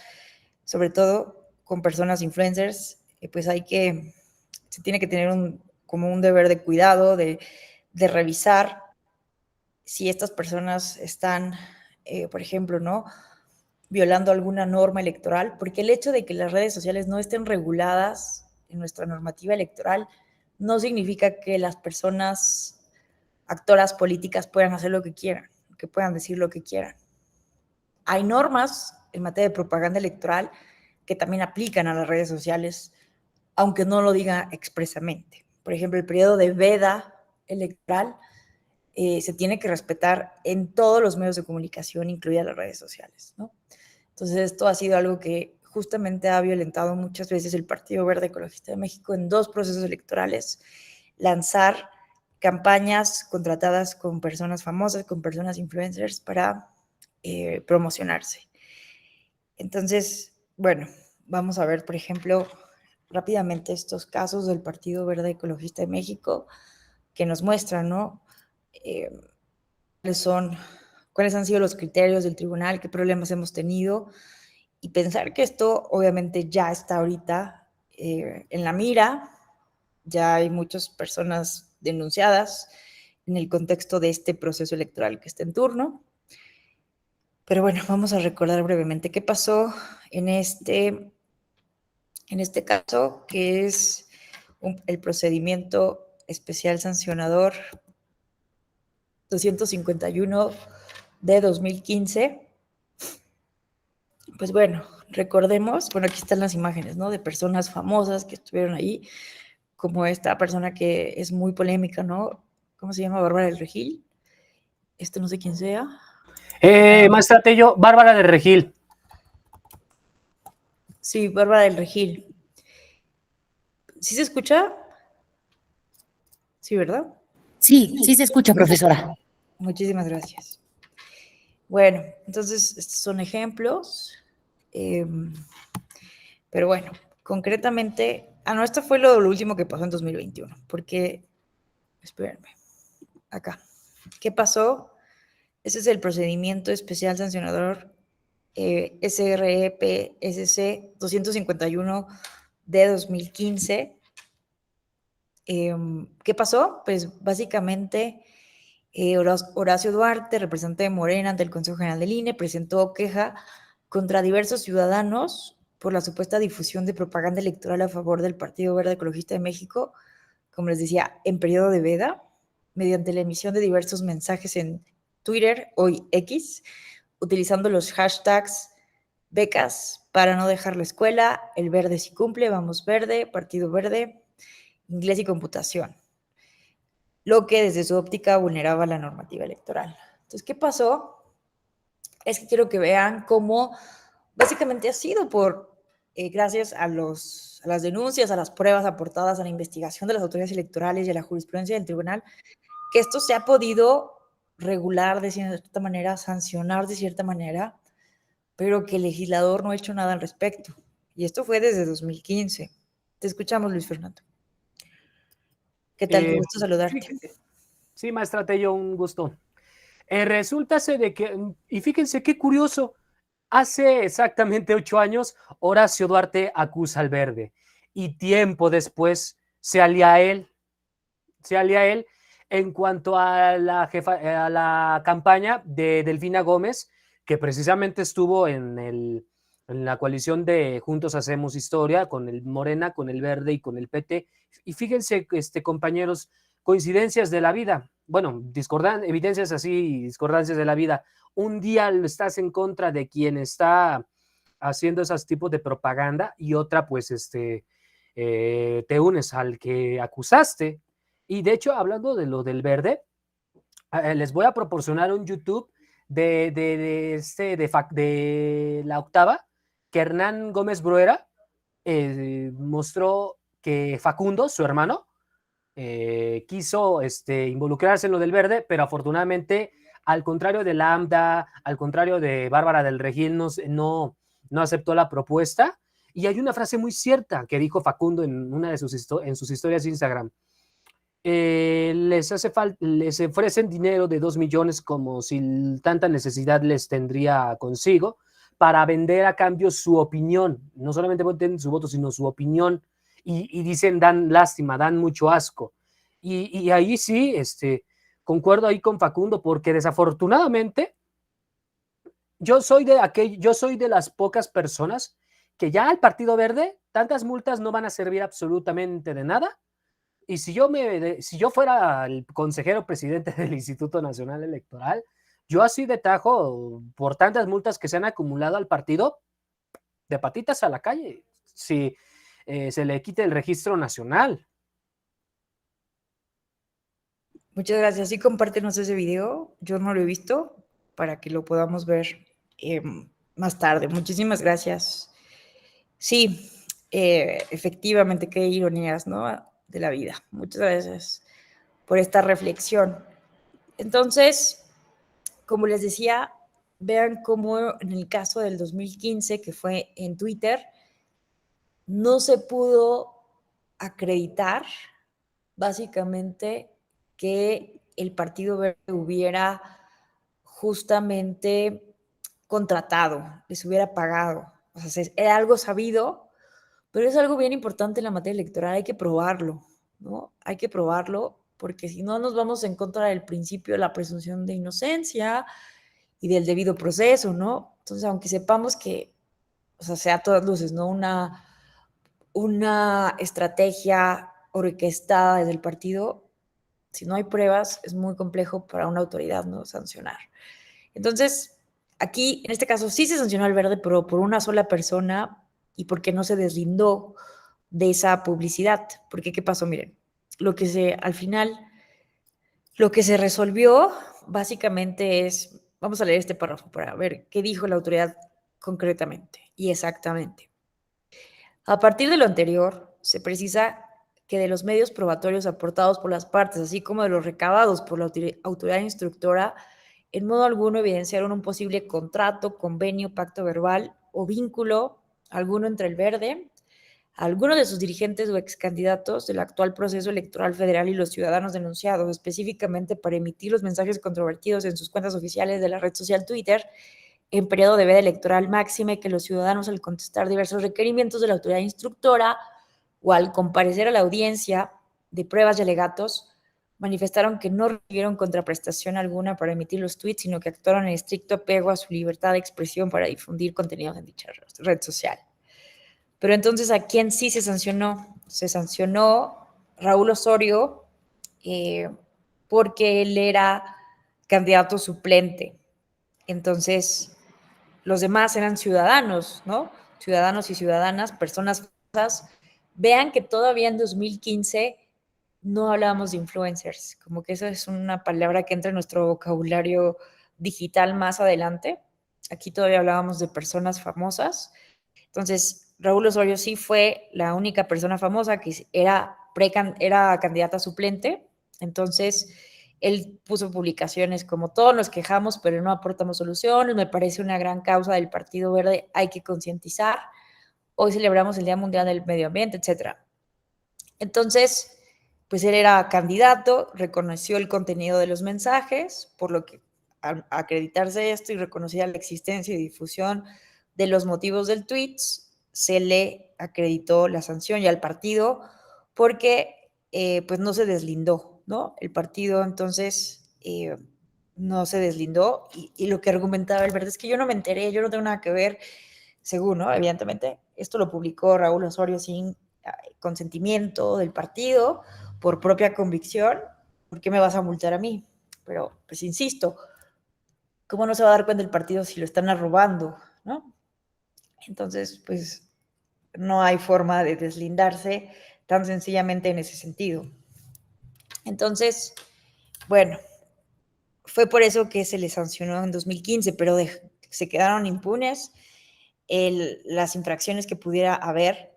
sobre todo con personas influencers, pues se tiene que tener como un deber de cuidado, de revisar si estas personas están, por ejemplo, ¿no?, violando alguna norma electoral, porque el hecho de que las redes sociales no estén reguladas en nuestra normativa electoral no significa que las personas, actoras políticas, puedan hacer lo que quieran, que puedan decir lo que quieran. Hay normas en materia de propaganda electoral que también aplican a las redes sociales, aunque no lo diga expresamente. Por ejemplo, el periodo de veda electoral se tiene que respetar en todos los medios de comunicación, incluidas las redes sociales, ¿no? Entonces, esto ha sido algo que justamente ha violentado muchas veces el Partido Verde Ecologista de México en 2 procesos electorales, lanzar campañas contratadas con personas famosas, con personas influencers para promocionarse. Entonces, bueno, vamos a ver, por ejemplo, rápidamente estos casos del Partido Verde Ecologista de México que nos muestran, ¿no?, cuáles han sido los criterios del tribunal, qué problemas hemos tenido, y pensar que esto obviamente ya está ahorita en la mira, ya hay muchas personas denunciadas en el contexto de este proceso electoral que está en turno. Pero bueno, vamos a recordar brevemente qué pasó en este caso, que es el procedimiento especial sancionador 251 de 2015. Pues bueno, recordemos, bueno, aquí están las imágenes, ¿no?, de personas famosas que estuvieron ahí, como esta persona que es muy polémica, ¿no? ¿Cómo se llama? Bárbara del Regil. No sé quién sea. Maestra Tello, Bárbara del Regil. Sí, Bárbara del Regil. ¿Sí se escucha? Sí, ¿verdad? Sí, sí se escucha, profesora. Muchísimas gracias. Bueno, entonces estos son ejemplos. Pero bueno, concretamente, no, esto fue lo último que pasó en 2021, porque, espérenme, acá. ¿Qué pasó? Ese es el procedimiento especial sancionador SREPSC 251 de 2015. ¿Qué pasó? Pues básicamente Horacio Duarte, representante de Morena ante el Consejo General del INE, presentó queja contra diversos ciudadanos por la supuesta difusión de propaganda electoral a favor del Partido Verde Ecologista de México, como les decía, en periodo de veda, mediante la emisión de diversos mensajes en Twitter, hoy X, utilizando los hashtags becas para no dejar la escuela, el verde sí cumple, vamos verde, Partido Verde, inglés y computación, lo que desde su óptica vulneraba la normativa electoral. Entonces, ¿qué pasó? Es que quiero que vean cómo básicamente ha sido gracias a las denuncias, a las pruebas aportadas a la investigación de las autoridades electorales y a la jurisprudencia del tribunal, que esto se ha podido regular de cierta manera, sancionar de cierta manera, pero que el legislador no ha hecho nada al respecto. Y esto fue desde 2015. Te escuchamos, Luis Fernando. ¿Qué tal? Qué gusto saludarte. Sí, maestra Tello, un gusto. Resulta de que, y fíjense qué curioso, hace exactamente 8 años, Horacio Duarte acusa al Verde y tiempo después se alía a él en cuanto a la campaña de Delfina Gómez, que precisamente estuvo en la coalición de Juntos Hacemos Historia, con el Morena, con el Verde y con el PT. Y fíjense, compañeros, coincidencias de la vida, bueno, evidencias así, discordancias de la vida. Un día estás en contra de quien está haciendo esos tipos de propaganda y otra, pues, te unes al que acusaste. Y de hecho, hablando de lo del Verde, les voy a proporcionar un YouTube de La Octava, que Hernán Gómez Bruera mostró que Facundo, su hermano, quiso involucrarse en lo del Verde, pero afortunadamente, al contrario de Lambda, al contrario de Bárbara del Regil, no aceptó la propuesta. Y hay una frase muy cierta que dijo Facundo en una de sus historias de Instagram. Les ofrecen dinero de 2 millones como si tanta necesidad les tendría consigo para vender a cambio su opinión. No solamente voten su voto, sino su opinión. Y dicen, dan lástima, dan mucho asco. Y ahí sí, concuerdo ahí con Facundo, porque desafortunadamente yo soy de las pocas personas que ya al Partido Verde tantas multas no van a servir absolutamente de nada. Y si yo fuera el consejero presidente del Instituto Nacional Electoral, yo así de tajo, por tantas multas que se han acumulado al partido, de patitas a la calle, si se le quite el registro nacional. Muchas gracias. Sí, compártenos ese video. Yo no lo he visto para que lo podamos ver más tarde. Muchísimas gracias. Sí, efectivamente, qué ironías, ¿no? De la vida. Muchas gracias por esta reflexión. Entonces, como les decía, vean cómo en el caso del 2015, que fue en Twitter, no se pudo acreditar básicamente que el Partido Verde hubiera justamente contratado, les hubiera pagado. O sea, era algo sabido, pero es algo bien importante en la materia electoral, hay que probarlo, ¿no? Hay que probarlo, porque si no nos vamos en contra del principio de la presunción de inocencia y del debido proceso, ¿no? Entonces, aunque sepamos que, o sea a todas luces, ¿no? Una estrategia orquestada desde el partido, si no hay pruebas, es muy complejo para una autoridad, ¿no? Sancionar. Entonces, aquí, en este caso, sí se sancionó al Verde, pero por una sola persona y porque no se deslindó de esa publicidad. Porque, ¿qué pasó? Miren, al final, lo que se resolvió básicamente es, vamos a leer este párrafo para ver qué dijo la autoridad concretamente y exactamente. A partir de lo anterior, se precisa que de los medios probatorios aportados por las partes, así como de los recabados por la autoridad instructora, en modo alguno evidenciaron un posible contrato, convenio, pacto verbal o vínculo alguno entre el Verde, algunos de sus dirigentes o excandidatos del actual proceso electoral federal y los ciudadanos denunciados, específicamente para emitir los mensajes controvertidos en sus cuentas oficiales de la red social Twitter en periodo de veda electoral máxime, que los ciudadanos, al contestar diversos requerimientos de la autoridad instructora o al comparecer a la audiencia de pruebas y alegatos, manifestaron que no recibieron contraprestación alguna para emitir los tweets, sino que actuaron en estricto apego a su libertad de expresión para difundir contenidos en dicha red social. Pero entonces, ¿a quién sí se sancionó? Se sancionó Raúl Osorio porque él era candidato suplente. Entonces, los demás eran ciudadanos, ¿no? Ciudadanos y ciudadanas, personas famosas. Vean que todavía en 2015 no hablábamos de influencers, como que esa es una palabra que entra en nuestro vocabulario digital más adelante. Aquí todavía hablábamos de personas famosas. Entonces, Raúl Osorio sí fue la única persona famosa que era candidata suplente. Entonces, él puso publicaciones como todos nos quejamos, pero no aportamos soluciones. Me parece una gran causa del Partido Verde. Hay que concientizar. Hoy celebramos el Día Mundial del Medio Ambiente, etcétera. Entonces, pues él era candidato, reconoció el contenido de los mensajes, por lo que al acreditarse esto y reconocía la existencia y difusión de los motivos del tweet, se le acreditó la sanción ya al partido porque pues no se deslindó, ¿no? El partido entonces no se deslindó y lo que argumentaba el Verde es que yo no me enteré, yo no tengo nada que ver, según, ¿no? Evidentemente, esto lo publicó Raúl Osorio sin consentimiento del partido, por propia convicción. ¿Por qué me vas a multar a mí? Pero, pues insisto, ¿cómo no se va a dar cuenta el partido si lo están arrobando, ¿no? Entonces, pues no hay forma de deslindarse tan sencillamente en ese sentido. Entonces, bueno, fue por eso que se les sancionó en 2015, pero se quedaron impunes las infracciones que pudiera haber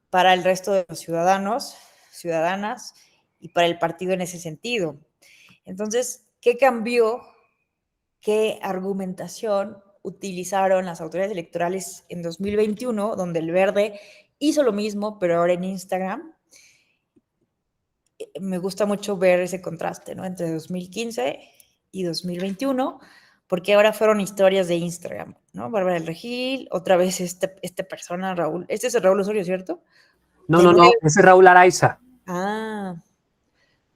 para el resto de los ciudadanos, ciudadanas y para el partido en ese sentido. Entonces, ¿qué cambió? ¿Qué argumentación utilizaron las autoridades electorales en 2021, donde el Verde hizo lo mismo, pero ahora en Instagram? Me gusta mucho ver ese contraste, ¿no? Entre 2015 y 2021, porque ahora fueron historias de Instagram, ¿no? Bárbara del Regil, otra vez esta persona, Raúl, este es Raúl Osorio, ¿cierto? No, De no, no, nuevo. ese es Raúl Araiza. Ah,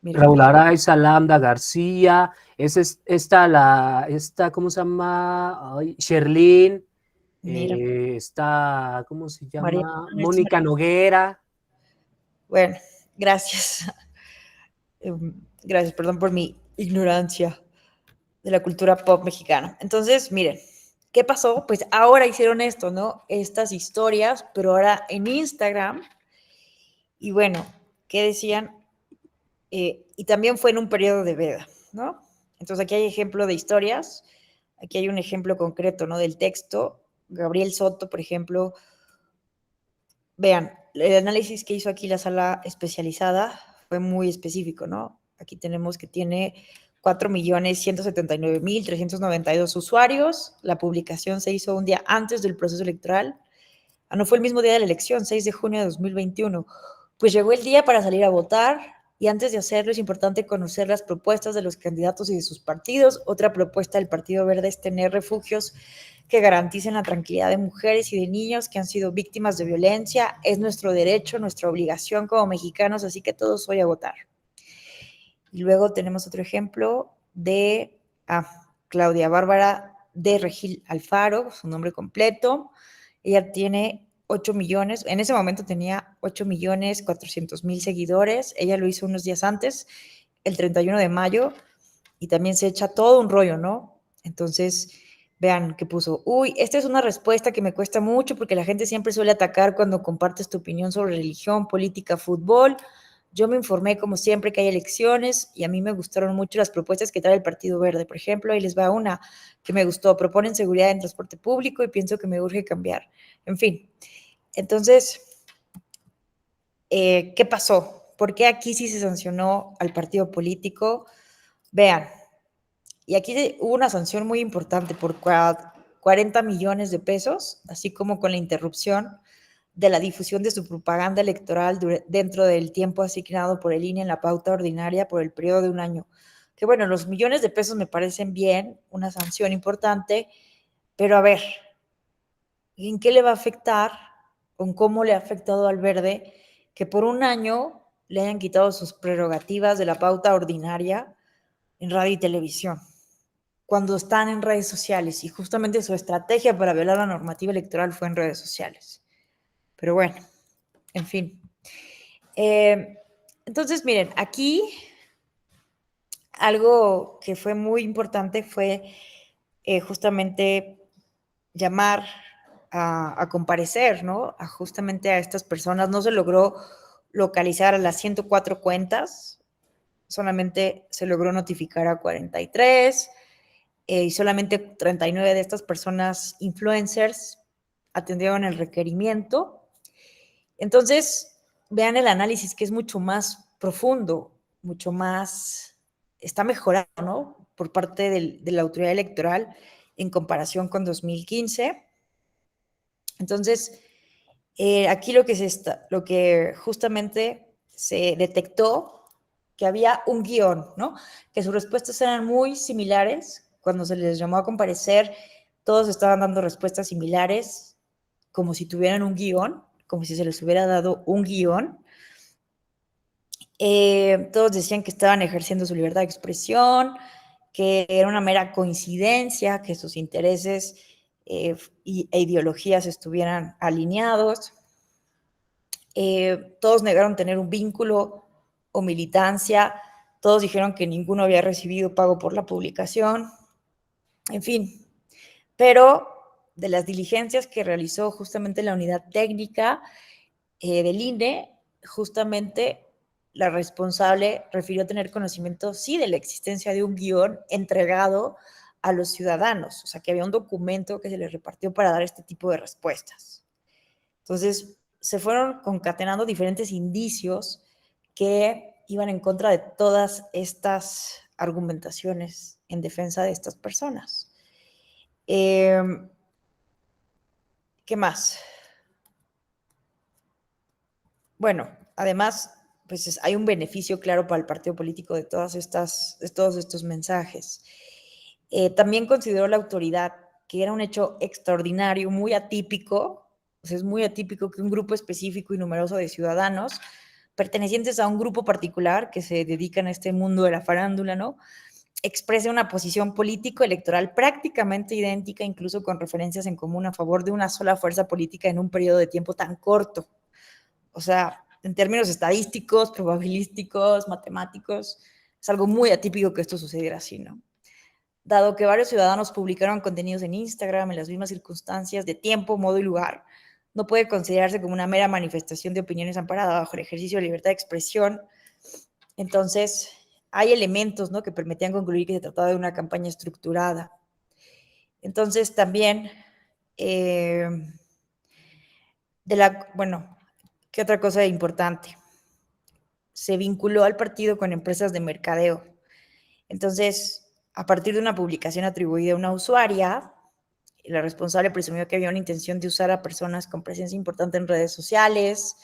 mira. Raúl Araiza, Lambda García, esta, ¿cómo se llama? Ay, Sherlyn, Mira, está, ¿cómo se María. llama? Mónica Noguera. Bueno, gracias. Gracias, perdón por mi ignorancia de la cultura pop mexicana. Entonces, miren, ¿qué pasó? Pues ahora hicieron esto, ¿no? Estas historias, pero ahora en Instagram. Y bueno, ¿qué decían? Y también fue en un periodo de veda, ¿no? Entonces aquí hay ejemplo de historias, aquí hay un ejemplo concreto, ¿no? Del texto. Gabriel Soto, por ejemplo, vean, el análisis que hizo aquí la sala especializada fue muy específico, ¿no? Aquí tenemos que tiene 4.179.392 usuarios. La publicación se hizo un día antes del proceso electoral. No fue el mismo día de la elección, 6 de junio de 2021. Pues llegó el día para salir a votar y antes de hacerlo es importante conocer las propuestas de los candidatos y de sus partidos. Otra propuesta del Partido Verde es tener refugios que garanticen la tranquilidad de mujeres y de niños que han sido víctimas de violencia. Es nuestro derecho, nuestra obligación como mexicanos, así que todos hoy a votar. Y luego tenemos otro ejemplo de Claudia Bárbara de Regil Alfaro, su nombre completo. Ella tiene 8 millones, en ese momento tenía 8.400.000 seguidores. Ella lo hizo unos días antes, el 31 de mayo, y también se echa todo un rollo, ¿no? Entonces, vean que puso, uy, esta es una respuesta que me cuesta mucho porque la gente siempre suele atacar cuando compartes tu opinión sobre religión, política, fútbol. Yo me informé como siempre que hay elecciones y a mí me gustaron mucho las propuestas que trae el Partido Verde. Por ejemplo, ahí les va una que me gustó. Proponen seguridad en transporte público y pienso que me urge cambiar. En fin, entonces, ¿qué pasó? ¿Por qué aquí sí se sancionó al partido político? Vean, y aquí hubo una sanción muy importante por 40 millones de pesos, así como con la interrupción de la difusión de su propaganda electoral dentro del tiempo asignado por el INE en la pauta ordinaria por el periodo de un año. Que bueno, los millones de pesos me parecen bien, una sanción importante, pero a ver, ¿en qué le va a afectar? ¿Con cómo le ha afectado al Verde que por un año le hayan quitado sus prerrogativas de la pauta ordinaria en radio y televisión, cuando están en redes sociales, y justamente su estrategia para violar la normativa electoral fue en redes sociales. Pero bueno, en fin. Entonces, miren, aquí algo que fue muy importante fue justamente llamar a comparecer, ¿no? Justamente a estas personas. No se logró localizar a las 104 cuentas, solamente se logró notificar a 43 y solamente 39 de estas personas influencers atendieron el requerimiento. Entonces, vean el análisis, que es mucho más profundo, mucho más, está mejorado, ¿no? Por parte de la autoridad electoral en comparación con 2015. Entonces, aquí lo que justamente se detectó, que había un guión, ¿no? Que sus respuestas eran muy similares. Cuando se les llamó a comparecer, todos estaban dando respuestas similares, como si tuvieran un guión, como si se les hubiera dado un guión. Todos decían que estaban ejerciendo su libertad de expresión, que era una mera coincidencia, que sus intereses e ideologías estuvieran alineados. Todos negaron tener un vínculo o militancia, todos dijeron que ninguno había recibido pago por la publicación, en fin. Pero de las diligencias que realizó justamente la unidad técnica del INE, justamente la responsable refirió tener conocimiento, sí, de la existencia de un guión entregado a los ciudadanos, o sea, que había un documento que se les repartió para dar este tipo de respuestas. Entonces, se fueron concatenando diferentes indicios que iban en contra de todas estas argumentaciones en defensa de estas personas. ¿Qué más? Bueno, además, pues hay un beneficio claro para el partido político de todos estos mensajes. También consideró la autoridad que era un hecho extraordinario, muy atípico. O sea, es muy atípico que un grupo específico y numeroso de ciudadanos pertenecientes a un grupo particular que se dedican a este mundo de la farándula, ¿no?, exprese una posición político-electoral prácticamente idéntica, incluso con referencias en común a favor de una sola fuerza política en un periodo de tiempo tan corto. O sea, en términos estadísticos, probabilísticos, matemáticos, es algo muy atípico que esto sucediera así, ¿no? Dado que varios ciudadanos publicaron contenidos en Instagram en las mismas circunstancias de tiempo, modo y lugar, no puede considerarse como una mera manifestación de opiniones amparada bajo el ejercicio de libertad de expresión. Entonces, hay elementos, ¿no?, que permitían concluir que se trataba de una campaña estructurada. Entonces, también, bueno, ¿qué otra cosa importante? Se vinculó al partido con empresas de mercadeo. Entonces, a partir de una publicación atribuida a una usuaria, la responsable presumió que había una intención de usar a personas con presencia importante en redes sociales.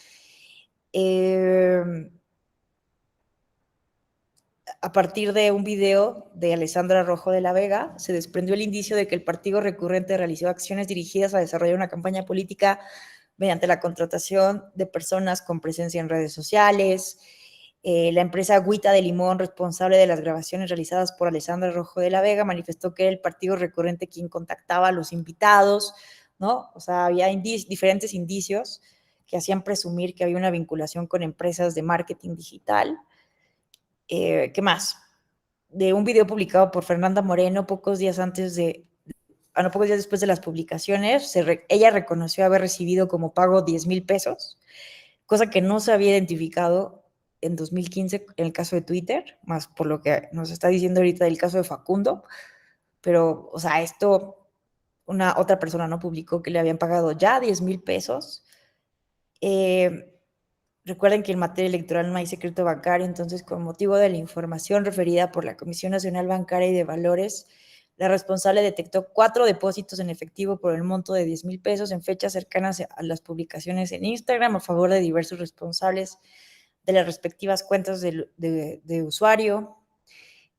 A partir de un video de Alessandra Rojo de la Vega, se desprendió el indicio de que el partido recurrente realizó acciones dirigidas a desarrollar una campaña política mediante la contratación de personas con presencia en redes sociales. La empresa Agüita de Limón, responsable de las grabaciones realizadas por Alessandra Rojo de la Vega, manifestó que era el partido recurrente quien contactaba a los invitados, ¿no? O sea, había diferentes indicios que hacían presumir que había una vinculación con empresas de marketing digital. ¿Qué más? De un video publicado por Fernanda Moreno pocos días después de las publicaciones, ella reconoció haber recibido como pago 10,000 pesos, cosa que no se había identificado en 2015 en el caso de Twitter, más por lo que nos está diciendo ahorita del caso de Facundo. Pero, o sea, una otra persona no publicó que le habían pagado ya 10,000 pesos. Recuerden que en materia electoral no hay secreto bancario, entonces, con motivo de la información referida por la Comisión Nacional Bancaria y de Valores, la responsable detectó 4 depósitos en efectivo por el monto de 10,000 pesos en fechas cercanas a las publicaciones en Instagram a favor de diversos responsables de las respectivas cuentas de usuario.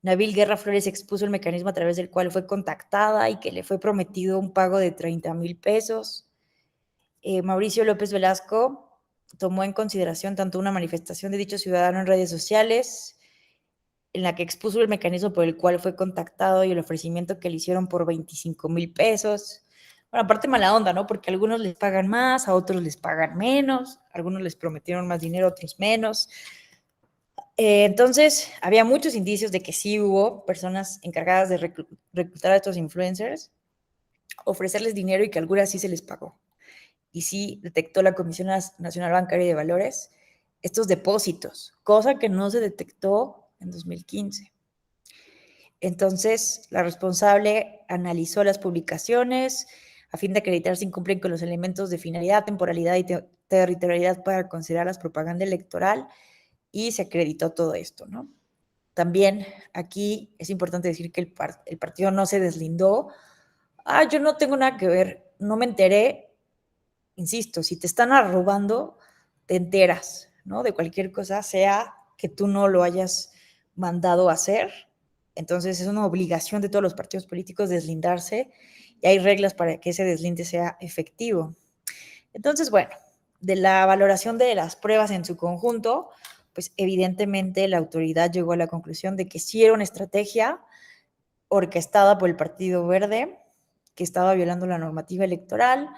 Nabil Guerra Flores expuso el mecanismo a través del cual fue contactada y que le fue prometido un pago de 30,000 pesos. Mauricio López Velasco tomó en consideración tanto una manifestación de dicho ciudadano en redes sociales, en la que expuso el mecanismo por el cual fue contactado y el ofrecimiento que le hicieron por 25,000 pesos. Bueno, aparte mala onda, ¿no? Porque a algunos les pagan más, a otros les pagan menos, a algunos les prometieron más dinero, a otros menos. Entonces, había muchos indicios de que sí hubo personas encargadas de reclutar a estos influencers, ofrecerles dinero y que algunas sí se les pagó. Y sí detectó la Comisión Nacional Bancaria y de Valores estos depósitos, cosa que no se detectó en 2015. Entonces, la responsable analizó las publicaciones a fin de acreditar si cumplen con los elementos de finalidad, temporalidad y territorialidad para considerarlas propaganda electoral y se acreditó todo esto, ¿no? También aquí es importante decir que el partido no se deslindó. Yo no tengo nada que ver, no me enteré. Insisto, si te están arrobando, te enteras, ¿no? De cualquier cosa, sea que tú no lo hayas mandado a hacer. Entonces es una obligación de todos los partidos políticos deslindarse y hay reglas para que ese deslinde sea efectivo. Entonces, bueno, de la valoración de las pruebas en su conjunto, pues evidentemente la autoridad llegó a la conclusión de que sí era una estrategia orquestada por el Partido Verde, que estaba violando la normativa electoral,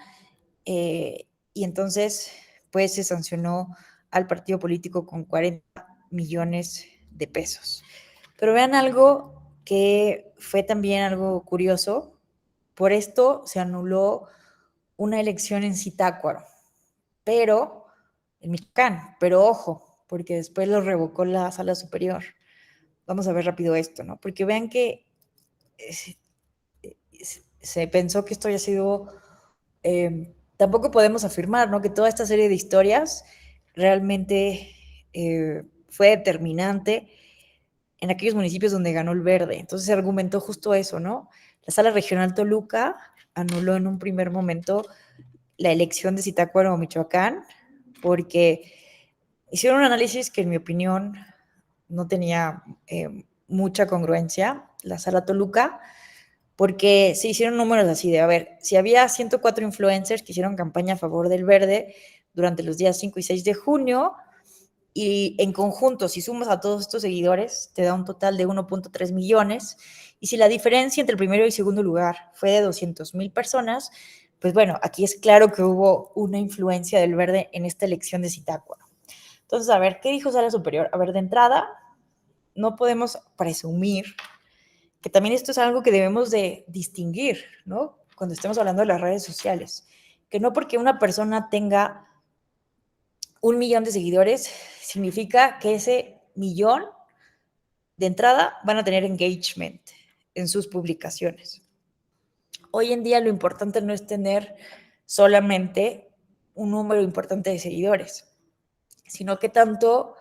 y entonces pues se sancionó al partido político con 40 millones de pesos. Pero vean algo que fue también algo curioso. Por esto se anuló una elección en Zitácuaro, pero en Michoacán, pero ojo, porque después lo revocó la Sala Superior. Vamos a ver rápido esto, ¿no? Porque vean que se pensó que esto había sido, tampoco podemos afirmar, ¿no? Que toda esta serie de historias realmente fue determinante en aquellos municipios donde ganó el verde. Entonces se argumentó justo eso, ¿no? La Sala Regional Toluca anuló en un primer momento la elección de Zitácuaro, Michoacán, porque hicieron un análisis que en mi opinión no tenía mucha congruencia, la Sala Toluca, porque se hicieron números así de, a ver, si había 104 influencers que hicieron campaña a favor del verde durante los días 5 y 6 de junio, y en conjunto, si sumas a todos estos seguidores, te da un total de 1.3 millones, y si la diferencia entre el primero y el segundo lugar fue de 200,000 personas, pues bueno, aquí es claro que hubo una influencia del verde en esta elección de Zitácuaro. Entonces, a ver, ¿qué dijo Sala Superior? A ver, de entrada, no podemos presumir que también esto es algo que debemos de distinguir, ¿no? Cuando estemos hablando de las redes sociales, que no porque una persona tenga 1 millón de seguidores, significa que ese millón de entrada van a tener engagement en sus publicaciones. Hoy en día lo importante no es tener solamente un número importante de seguidores, sino que tanto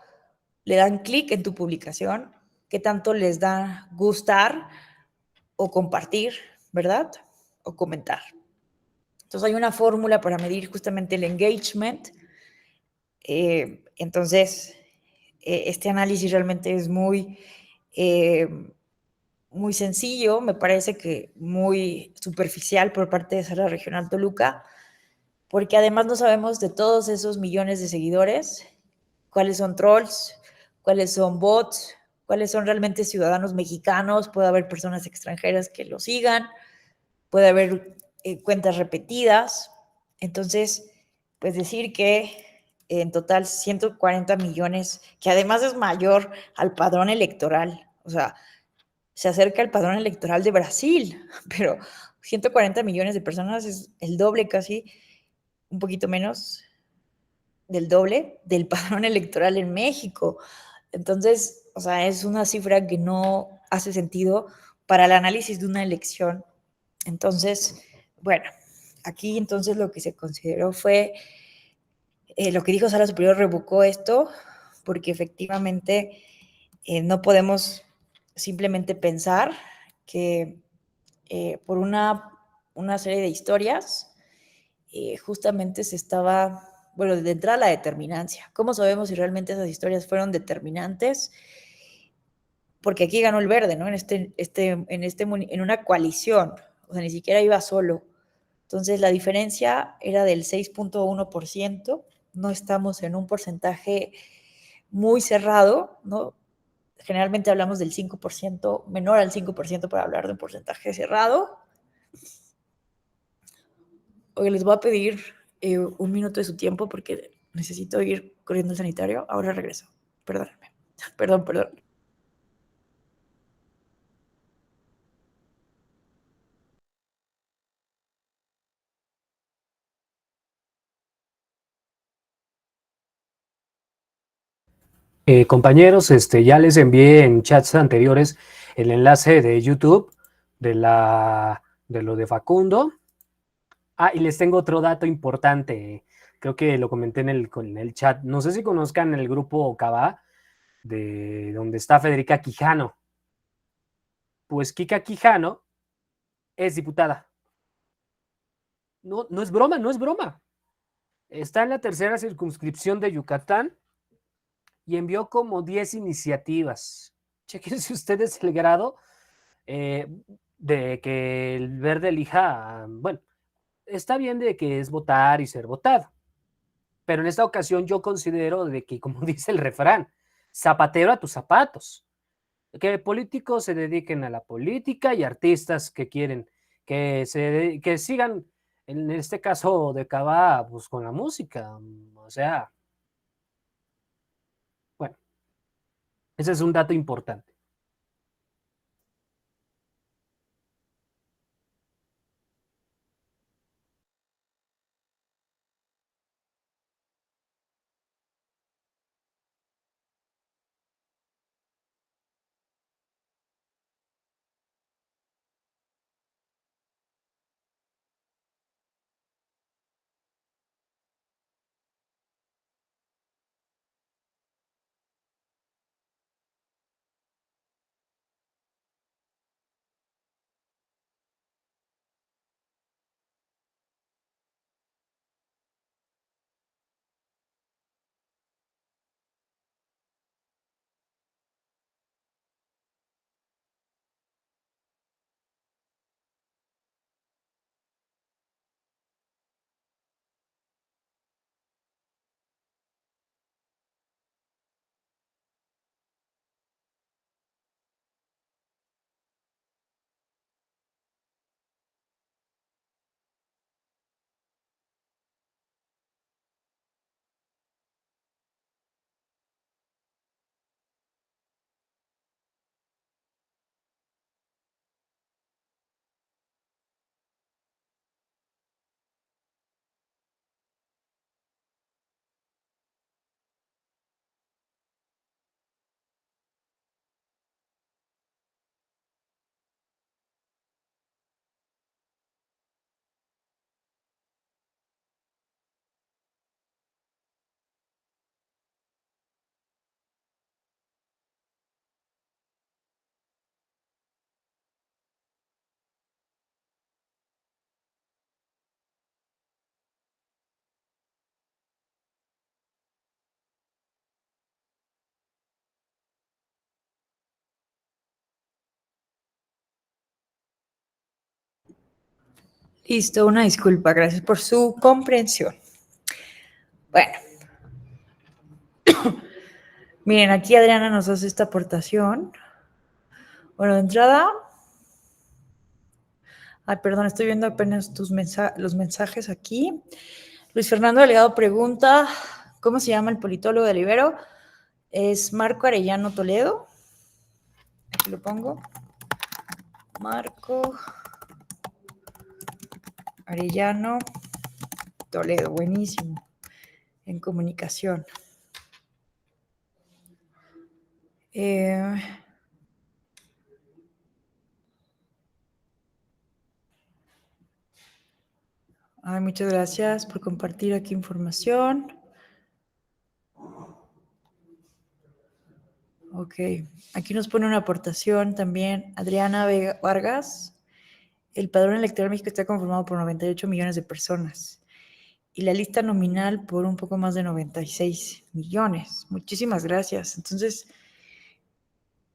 le dan clic en tu publicación, que tanto les da gustar o compartir, ¿verdad? O comentar. Entonces hay una fórmula para medir justamente el engagement. Entonces, este análisis realmente es muy sencillo, me parece que muy superficial por parte de Sala Regional Toluca, porque además no sabemos de todos esos millones de seguidores, cuáles son trolls, cuáles son bots, cuáles son realmente ciudadanos mexicanos, puede haber personas extranjeras que lo sigan, puede haber cuentas repetidas. Entonces, pues decir que en total 140 millones, que además es mayor al padrón electoral, o sea, se acerca al padrón electoral de Brasil, pero 140 millones de personas es el doble casi, un poquito menos del doble del padrón electoral en México. Entonces, o sea, es una cifra que no hace sentido para el análisis de una elección. Entonces, bueno, aquí entonces lo que se consideró fue, lo que dijo Sala Superior revocó esto, porque efectivamente no podemos simplemente pensar que por una serie de historias justamente se estaba, bueno, de entrada la determinancia. ¿Cómo sabemos si realmente esas historias fueron determinantes? Porque aquí ganó el verde, ¿no? En una coalición, o sea, ni siquiera iba solo. Entonces, la diferencia era del 6.1%, no estamos en un porcentaje muy cerrado, ¿no? Generalmente hablamos del 5%, menor al 5% para hablar de un porcentaje cerrado. Hoy les voy a pedir un minuto de su tiempo porque necesito ir corriendo al sanitario. Ahora regreso. Perdónenme. Perdón. Compañeros, ya les envié en chats anteriores el enlace de YouTube de lo de Facundo. Y les tengo otro dato importante. Creo que lo comenté en el chat. No sé si conozcan el grupo Cabá, de donde está Federica Quijano. Pues Kika Quijano es diputada. No, no es broma, no es broma. Está en la tercera circunscripción de Yucatán y envió como 10 iniciativas. Chequense ustedes el grado de que el verde elija, bueno, está bien de que es votar y ser votado, pero en esta ocasión yo considero de que, como dice el refrán, zapatero a tus zapatos, que políticos se dediquen a la política y artistas que quieren que sigan, en este caso de Cava, pues con la música, o sea, bueno, ese es un dato importante. Listo, una disculpa, gracias por su comprensión. Bueno, miren, aquí Adriana nos hace esta aportación. Bueno, de entrada, perdón, estoy viendo apenas los mensajes aquí. Luis Fernando Delegado pregunta, ¿cómo se llama el politólogo del Ibero? Es Marco Arellano Toledo. Aquí lo pongo. Marco Arellano Toledo, buenísimo. En comunicación. Muchas gracias por compartir aquí información. Ok, aquí nos pone una aportación también Adriana Vega Vargas. El padrón electoral de México está conformado por 98 millones de personas y la lista nominal por un poco más de 96 millones. Muchísimas gracias. Entonces,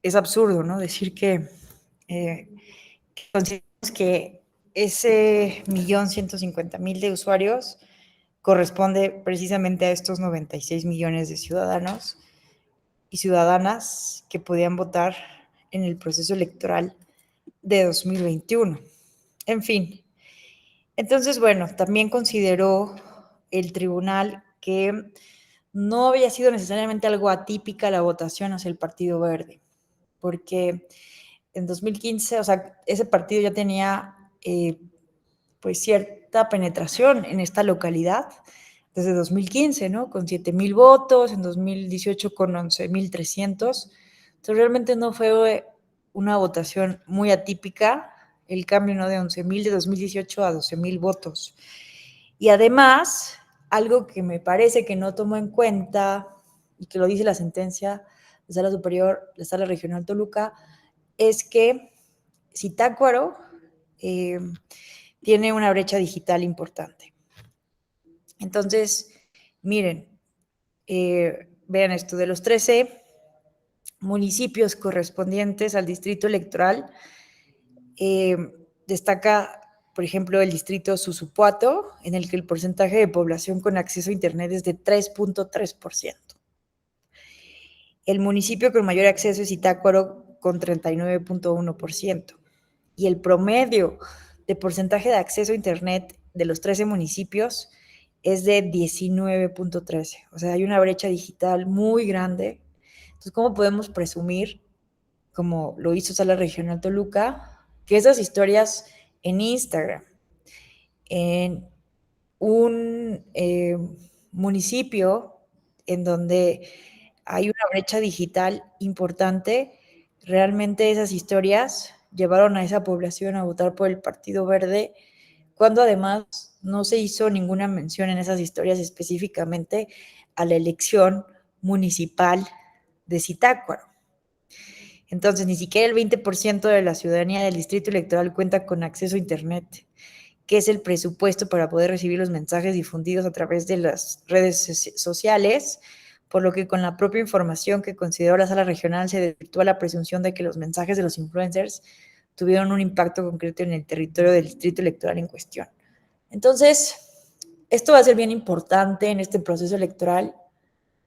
es absurdo, ¿no? Decir que consideramos que ese 1.150.000 de usuarios corresponde precisamente a estos 96 millones de ciudadanos y ciudadanas que podían votar en el proceso electoral de 2021. En fin, entonces, bueno, también consideró el tribunal que no había sido necesariamente algo atípica la votación hacia el Partido Verde, porque en 2015, o sea, ese partido ya tenía pues cierta penetración en esta localidad desde 2015, ¿no? Con 7,000 votos, en 2018 con 11,300. Entonces realmente no fue una votación muy atípica, el cambio, ¿no? De 11,000 de 2018 a 12,000 votos. Y además, algo que me parece que no tomó en cuenta y que lo dice la sentencia de Sala Superior, la Sala Regional Toluca, es que Zitácuaro tiene una brecha digital importante. Entonces, miren, vean esto, de los 13 municipios correspondientes al distrito electoral, destaca, por ejemplo, el distrito Susupuato, en el que el porcentaje de población con acceso a Internet es de 3.3%. El municipio con mayor acceso es Zitácuaro, con 39.1%. Y el promedio de porcentaje de acceso a Internet de los 13 municipios es de 19.13. O sea, hay una brecha digital muy grande. Entonces, ¿cómo podemos presumir, como lo hizo Sala Regional Toluca, que esas historias en Instagram, en un municipio en donde hay una brecha digital importante, realmente esas historias llevaron a esa población a votar por el Partido Verde, cuando además no se hizo ninguna mención en esas historias específicamente a la elección municipal de Zitácuaro? Entonces, ni siquiera el 20% de la ciudadanía del distrito electoral cuenta con acceso a Internet, que es el presupuesto para poder recibir los mensajes difundidos a través de las redes sociales, por lo que con la propia información que consideró la Sala Regional se desvirtúa la presunción de que los mensajes de los influencers tuvieron un impacto concreto en el territorio del distrito electoral en cuestión. Entonces, esto va a ser bien importante en este proceso electoral.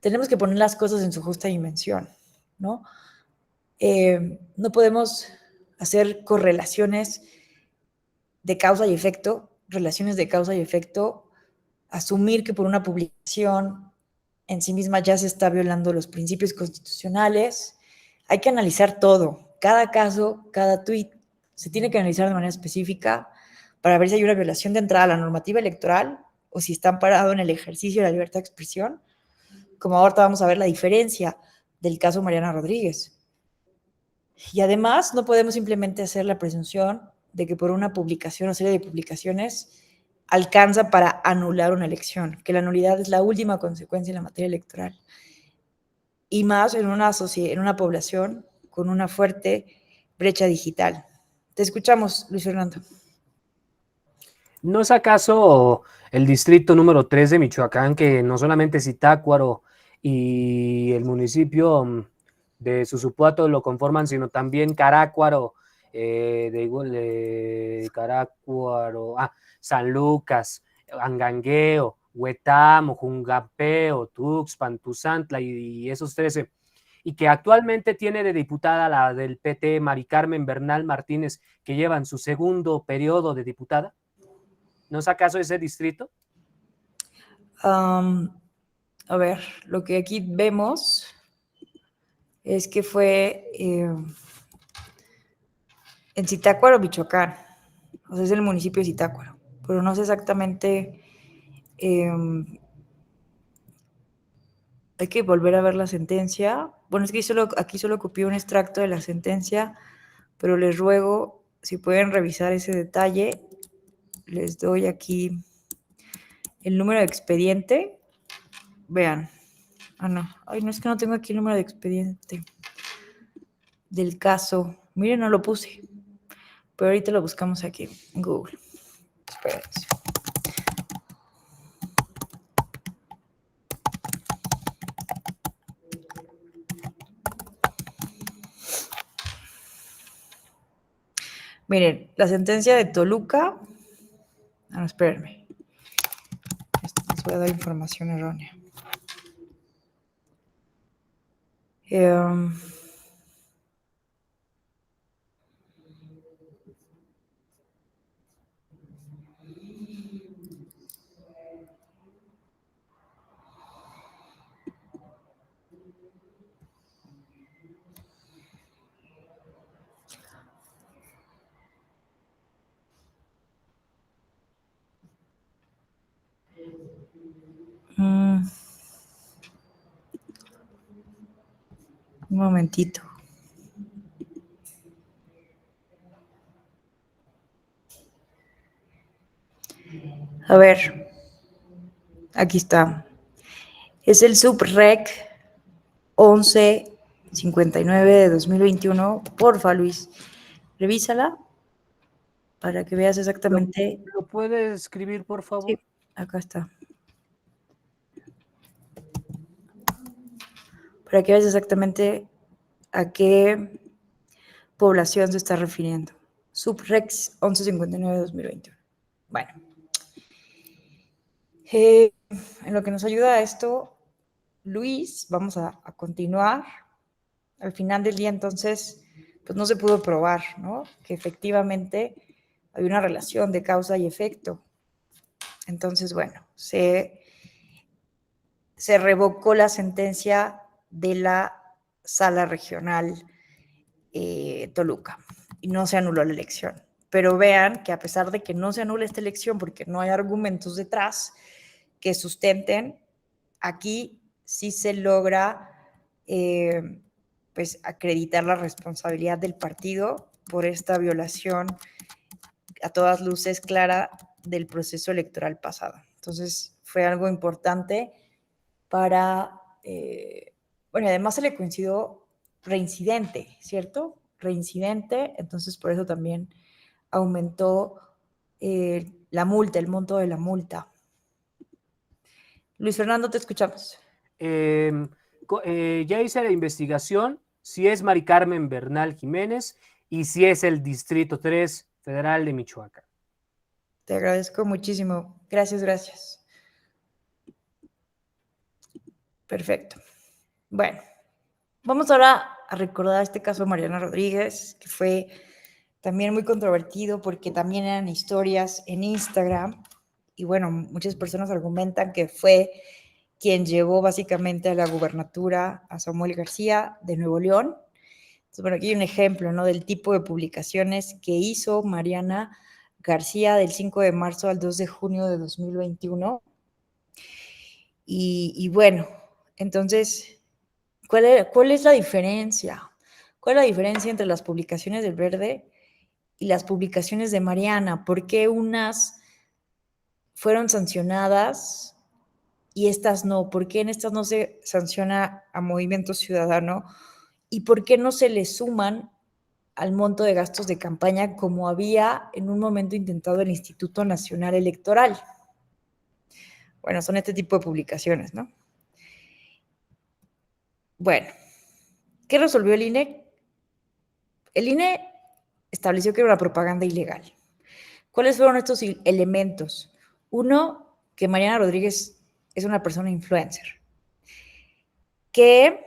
Tenemos que poner las cosas en su justa dimensión, ¿no? No podemos hacer correlaciones de causa y efecto, relaciones de causa y efecto, asumir que por una publicación en sí misma ya se está violando los principios constitucionales. Hay que analizar todo, cada caso, cada tuit, se tiene que analizar de manera específica para ver si hay una violación de entrada a la normativa electoral o si está amparado en el ejercicio de la libertad de expresión, como ahorita vamos a ver la diferencia del caso Mariana Rodríguez. Y además no podemos simplemente hacer la presunción de que por una publicación o serie de publicaciones alcanza para anular una elección, que la nulidad es la última consecuencia en la materia electoral. Y más en una población con una fuerte brecha digital. Te escuchamos, Luis Fernando. ¿No es acaso el distrito número 3 de Michoacán, que no solamente Zitácuaro y el municipio de Susupuato lo conforman, sino también Carácuaro, Carácuaro, San Lucas, Angangueo, Huetamo, Jungampeo, Tuxpan, Tuzantla y esos 13, y que actualmente tiene de diputada la del PT, Mari Carmen Bernal Martínez, que lleva en su segundo periodo de diputada? ¿No es acaso ese distrito? A ver, lo que aquí vemos es que fue en Zitácuaro, Michoacán. O sea, es el municipio de Zitácuaro. Pero no sé exactamente. Hay que volver a ver la sentencia. Bueno, es que aquí solo copié un extracto de la sentencia, pero les ruego, si pueden revisar ese detalle, les doy aquí el número de expediente. Vean. No. Ay, no, es que no tengo aquí el número de expediente del caso. Miren, no lo puse. Pero ahorita lo buscamos aquí en Google. Espérense. Miren, la sentencia de Toluca. No, espérenme. Esto es les voy a dar información errónea. Un momentito. A ver, aquí está. Es el subrec 1159 de 2021. Porfa, Luis, revísala para que veas exactamente. ¿Lo puedes escribir, por favor? Sí, acá está. Para que veas exactamente a qué población se está refiriendo. Subrex 1159 de 2021. Bueno. En lo que nos ayuda a esto, Luis, vamos a continuar. Al final del día, entonces, pues no se pudo probar, ¿no? Que efectivamente hay una relación de causa y efecto. Entonces, bueno, se revocó la sentencia de la Sala Regional Toluca y no se anuló la elección. Pero vean que a pesar de que no se anula esta elección porque no hay argumentos detrás que sustenten, aquí sí se logra pues acreditar la responsabilidad del partido por esta violación a todas luces clara del proceso electoral pasado. Entonces fue algo importante para, bueno, además se le coincidió reincidente, ¿cierto? Reincidente, entonces por eso también aumentó la multa, el monto de la multa. Luis Fernando, te escuchamos. Ya hice la investigación, si es Mari Carmen Bernal Jiménez y si es el Distrito 3 Federal de Michoacán. Te agradezco muchísimo. Gracias. Perfecto. Bueno, vamos ahora a recordar este caso de Mariana Rodríguez, que fue también muy controvertido porque también eran historias en Instagram y bueno, muchas personas argumentan que fue quien llevó básicamente a la gubernatura a Samuel García de Nuevo León. Entonces, bueno, aquí hay un ejemplo, ¿no?, del tipo de publicaciones que hizo Mariana García del 5 de marzo al 2 de junio de 2021. Y bueno, entonces, ¿cuál es la diferencia? ¿Cuál es la diferencia entre las publicaciones del Verde y las publicaciones de Mariana? ¿Por qué unas fueron sancionadas y estas no? ¿Por qué en estas no se sanciona a Movimiento Ciudadano? ¿Y por qué no se le suman al monto de gastos de campaña como había en un momento intentado el Instituto Nacional Electoral? Bueno, son este tipo de publicaciones, ¿no? Bueno, ¿qué resolvió el INE? El INE estableció que era una propaganda ilegal. ¿Cuáles fueron estos elementos? Uno, que Mariana Rodríguez es una persona influencer, que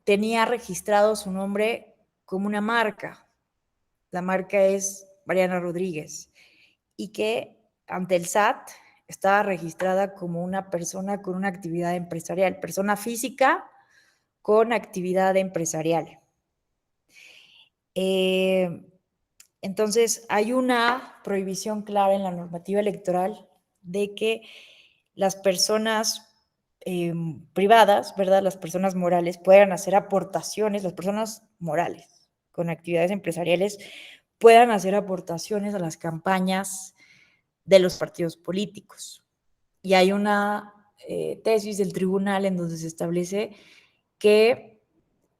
tenía registrado su nombre como una marca. La marca es Mariana Rodríguez y que ante el SAT estaba registrada como una persona con una actividad empresarial, persona física con actividad empresarial. Entonces, hay una prohibición clara en la normativa electoral de que las personas privadas, ¿verdad?, las personas morales puedan hacer aportaciones, las personas morales con actividades empresariales puedan hacer aportaciones a las campañas de los partidos políticos. Y hay una tesis del tribunal en donde se establece que,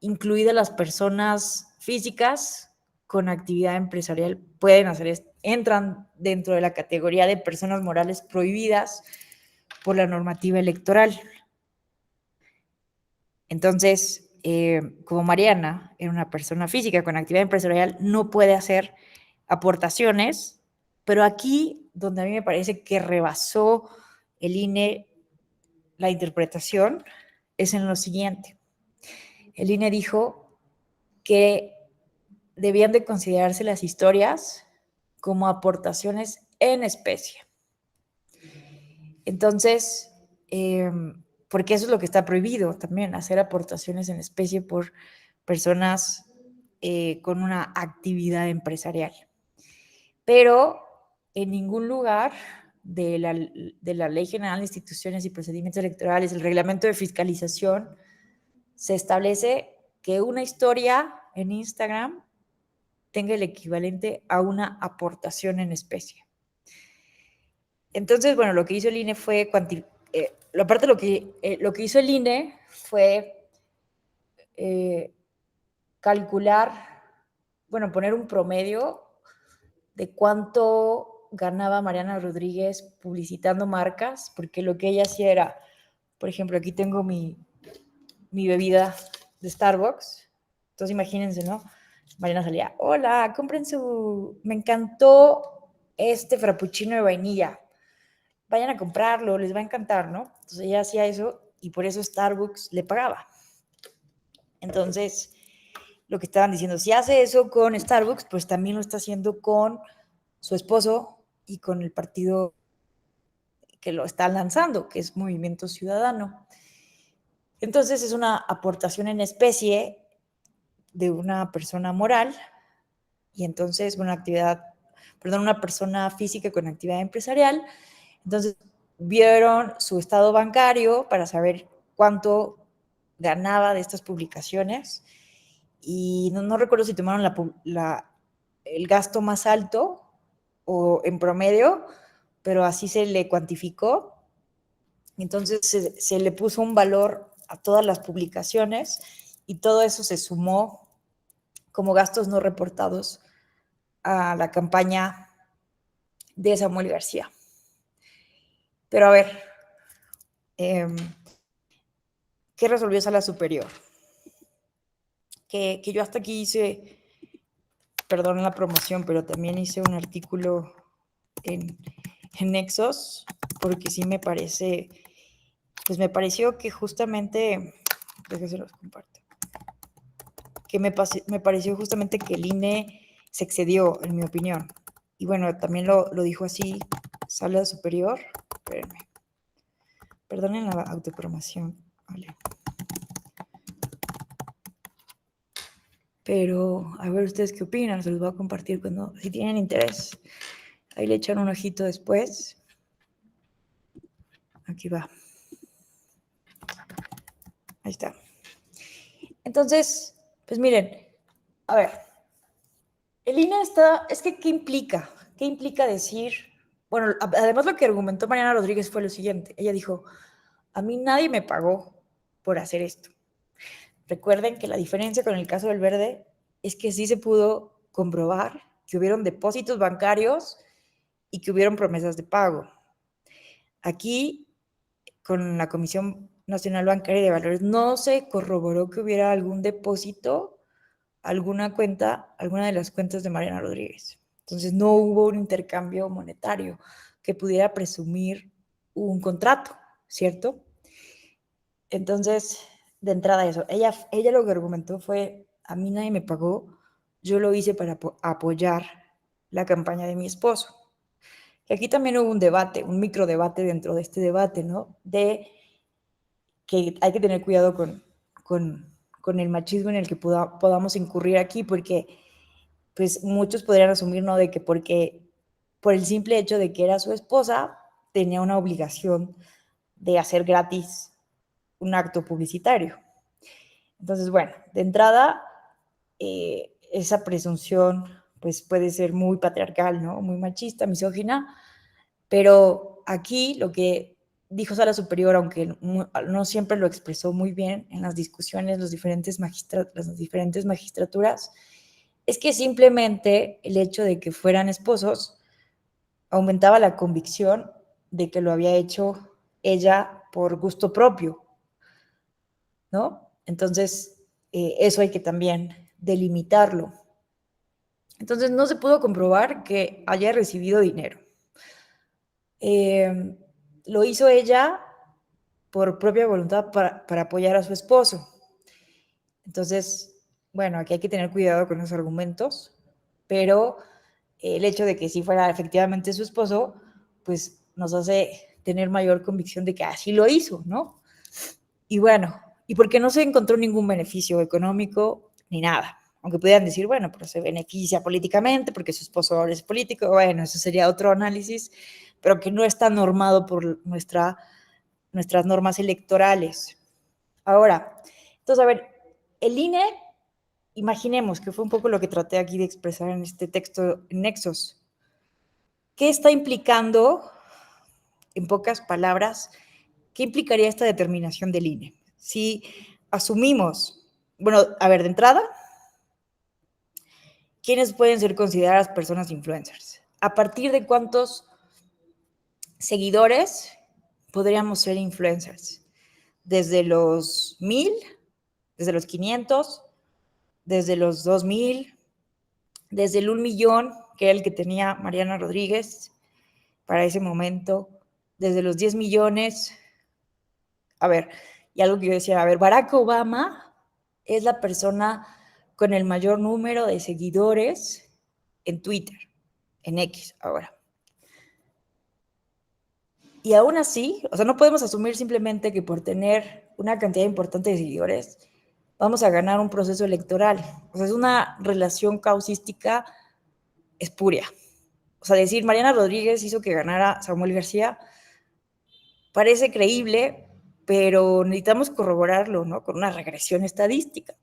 incluidas las personas físicas con actividad empresarial, pueden hacer esto, entran dentro de la categoría de personas morales prohibidas por la normativa electoral. Entonces, como Mariana era una persona física con actividad empresarial, no puede hacer aportaciones, pero aquí donde a mí me parece que rebasó el INE la interpretación es en lo siguiente. El INE dijo que debían de considerarse las historias como aportaciones en especie. Entonces, porque eso es lo que está prohibido también, hacer aportaciones en especie por personas con una actividad empresarial. Pero en ningún lugar de la Ley General de Instituciones y Procedimientos Electorales, el reglamento de fiscalización, se establece que una historia en Instagram tenga el equivalente a una aportación en especie. Entonces, bueno, lo que hizo el INE fue aparte lo que hizo el INE fue calcular, bueno, poner un promedio de cuánto ganaba Mariana Rodríguez publicitando marcas, porque lo que ella hacía era, por ejemplo, aquí tengo mi bebida de Starbucks, entonces imagínense, ¿no? Mariana salía, hola, compren me encantó este frappuccino de vainilla, vayan a comprarlo, les va a encantar, ¿no? Entonces ella hacía eso y por eso Starbucks le pagaba. Entonces, lo que estaban diciendo, si hace eso con Starbucks, pues también lo está haciendo con su esposo y con el partido que lo está lanzando, que es Movimiento Ciudadano. Entonces, es una aportación en especie de una persona moral y entonces una persona física con actividad empresarial. Entonces, vieron su estado bancario para saber cuánto ganaba de estas publicaciones y no recuerdo si tomaron el gasto más alto o en promedio, pero así se le cuantificó. Entonces se le puso un valor a todas las publicaciones y todo eso se sumó como gastos no reportados a la campaña de Samuel García. Pero a ver, ¿qué resolvió Sala Superior? Que yo hasta aquí hice, perdón la promoción, pero también hice un artículo en Nexos, porque sí me parece, pues me pareció que justamente, déjense los comparto, que me pareció justamente que el INE se excedió, en mi opinión. Y bueno, también lo dijo así Sala Superior. Espérenme. Perdonen la autopromoción, vale. Pero a ver ustedes qué opinan, se los voy a compartir si tienen interés. Ahí le echan un ojito después. Aquí va. Ahí está. Entonces, pues miren, a ver, el INE ¿qué implica? ¿Qué implica decir? Bueno, además lo que argumentó Mariana Rodríguez fue lo siguiente. Ella dijo, a mí nadie me pagó por hacer esto. Recuerden que la diferencia con el caso del Verde es que sí se pudo comprobar que hubieron depósitos bancarios y que hubieron promesas de pago. Aquí, con la Comisión Nacional Bancaria de Valores, no se corroboró que hubiera algún depósito, alguna de las cuentas de Mariana Rodríguez. Entonces, no hubo un intercambio monetario que pudiera presumir un contrato, ¿cierto? Entonces, de entrada eso, ella lo que argumentó fue, a mí nadie me pagó, yo lo hice para apoyar la campaña de mi esposo. Y aquí también hubo un debate, un microdebate dentro de este debate, ¿no? De que hay que tener cuidado con el machismo en el que podamos incurrir aquí, porque pues muchos podrían asumir, ¿no? De que porque por el simple hecho de que era su esposa, tenía una obligación de hacer gratis un acto publicitario. Entonces, bueno, de entrada, esa presunción pues puede ser muy patriarcal, ¿no? Muy machista, misógina, pero aquí lo que dijo Sala Superior, aunque no siempre lo expresó muy bien en las discusiones, las diferentes magistraturas, es que simplemente el hecho de que fueran esposos aumentaba la convicción de que lo había hecho ella por gusto propio, ¿no? Entonces, eso hay que también delimitarlo. Entonces, no se pudo comprobar que haya recibido dinero. Lo hizo ella por propia voluntad para apoyar a su esposo. Entonces, bueno, aquí hay que tener cuidado con los argumentos, pero el hecho de que sí fuera efectivamente su esposo, pues nos hace tener mayor convicción de que así lo hizo, ¿no? Y bueno, y porque no se encontró ningún beneficio económico ni nada. Aunque pudieran decir, bueno, pero se beneficia políticamente porque su esposo ahora es político, bueno, eso sería otro análisis, pero que no está normado por nuestras normas electorales. Ahora, entonces, a ver, el INE, imaginemos que fue un poco lo que traté aquí de expresar en este texto en Nexos. ¿Qué está implicando, en pocas palabras, qué implicaría esta determinación del INE? Si asumimos, bueno, a ver, de entrada, ¿quiénes pueden ser consideradas personas influencers? ¿A partir de cuántos seguidores podríamos ser influencers? ¿Desde los 1000? ¿Desde los 500? ¿Desde los 2000? ¿Desde el 1 millón, que era el que tenía Mariana Rodríguez para ese momento? ¿Desde los 10 millones? A ver, y algo que yo decía, a ver, Barack Obama es la persona con el mayor número de seguidores en Twitter, en X ahora. Y aún así, o sea, no podemos asumir simplemente que por tener una cantidad importante de seguidores vamos a ganar un proceso electoral. O sea, es una relación causística espuria. O sea, decir Mariana Rodríguez hizo que ganara Samuel García parece creíble, pero necesitamos corroborarlo, ¿no? Con una regresión estadística.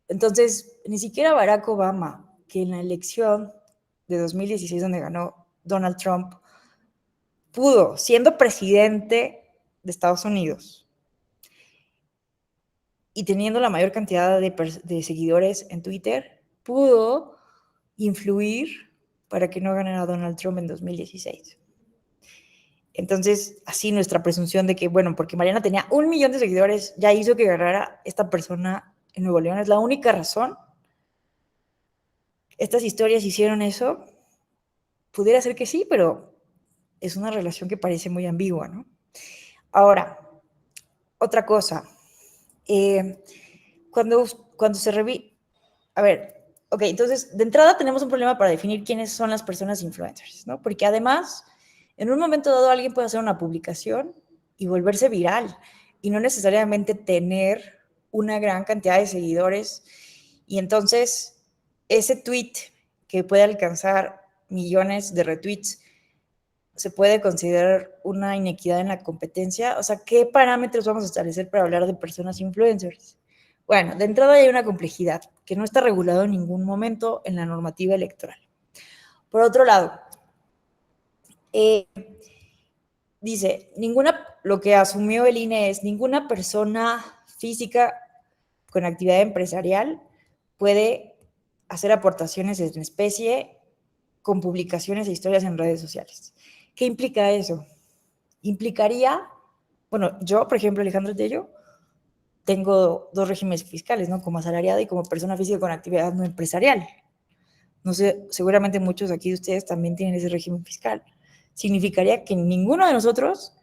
Entonces, ni siquiera Barack Obama, que en la elección de 2016 donde ganó Donald Trump, pudo, siendo presidente de Estados Unidos y teniendo la mayor cantidad de seguidores en Twitter, pudo influir para que no ganara Donald Trump en 2016. Entonces, así nuestra presunción de que, bueno, porque Mariana tenía 1 millón de seguidores, ya hizo que ganara esta persona en Nuevo León, es la única razón. Estas historias hicieron eso. Pudiera ser que sí, pero es una relación que parece muy ambigua, ¿no? Ahora, otra cosa. Cuando se revisa... A ver, ok, entonces, de entrada tenemos un problema para definir quiénes son las personas influencers, ¿no? Porque además, en un momento dado alguien puede hacer una publicación y volverse viral y no necesariamente tener una gran cantidad de seguidores. Y entonces, ese tweet que puede alcanzar millones de retweets se puede considerar una inequidad en la competencia. O sea, ¿qué parámetros vamos a establecer para hablar de personas influencers? Bueno, de entrada hay una complejidad que no está regulado en ningún momento en la normativa electoral. Por otro lado, dice, lo que asumió el INE es ninguna persona física con actividad empresarial puede hacer aportaciones en especie con publicaciones e historias en redes sociales. ¿Qué implica eso? Implicaría, bueno, yo, por ejemplo, Alejandro Tello, tengo 2 regímenes fiscales, ¿no? Como asalariada y como persona física con actividad no empresarial. No sé, seguramente muchos aquí de ustedes también tienen ese régimen fiscal. Significaría que ninguno de nosotros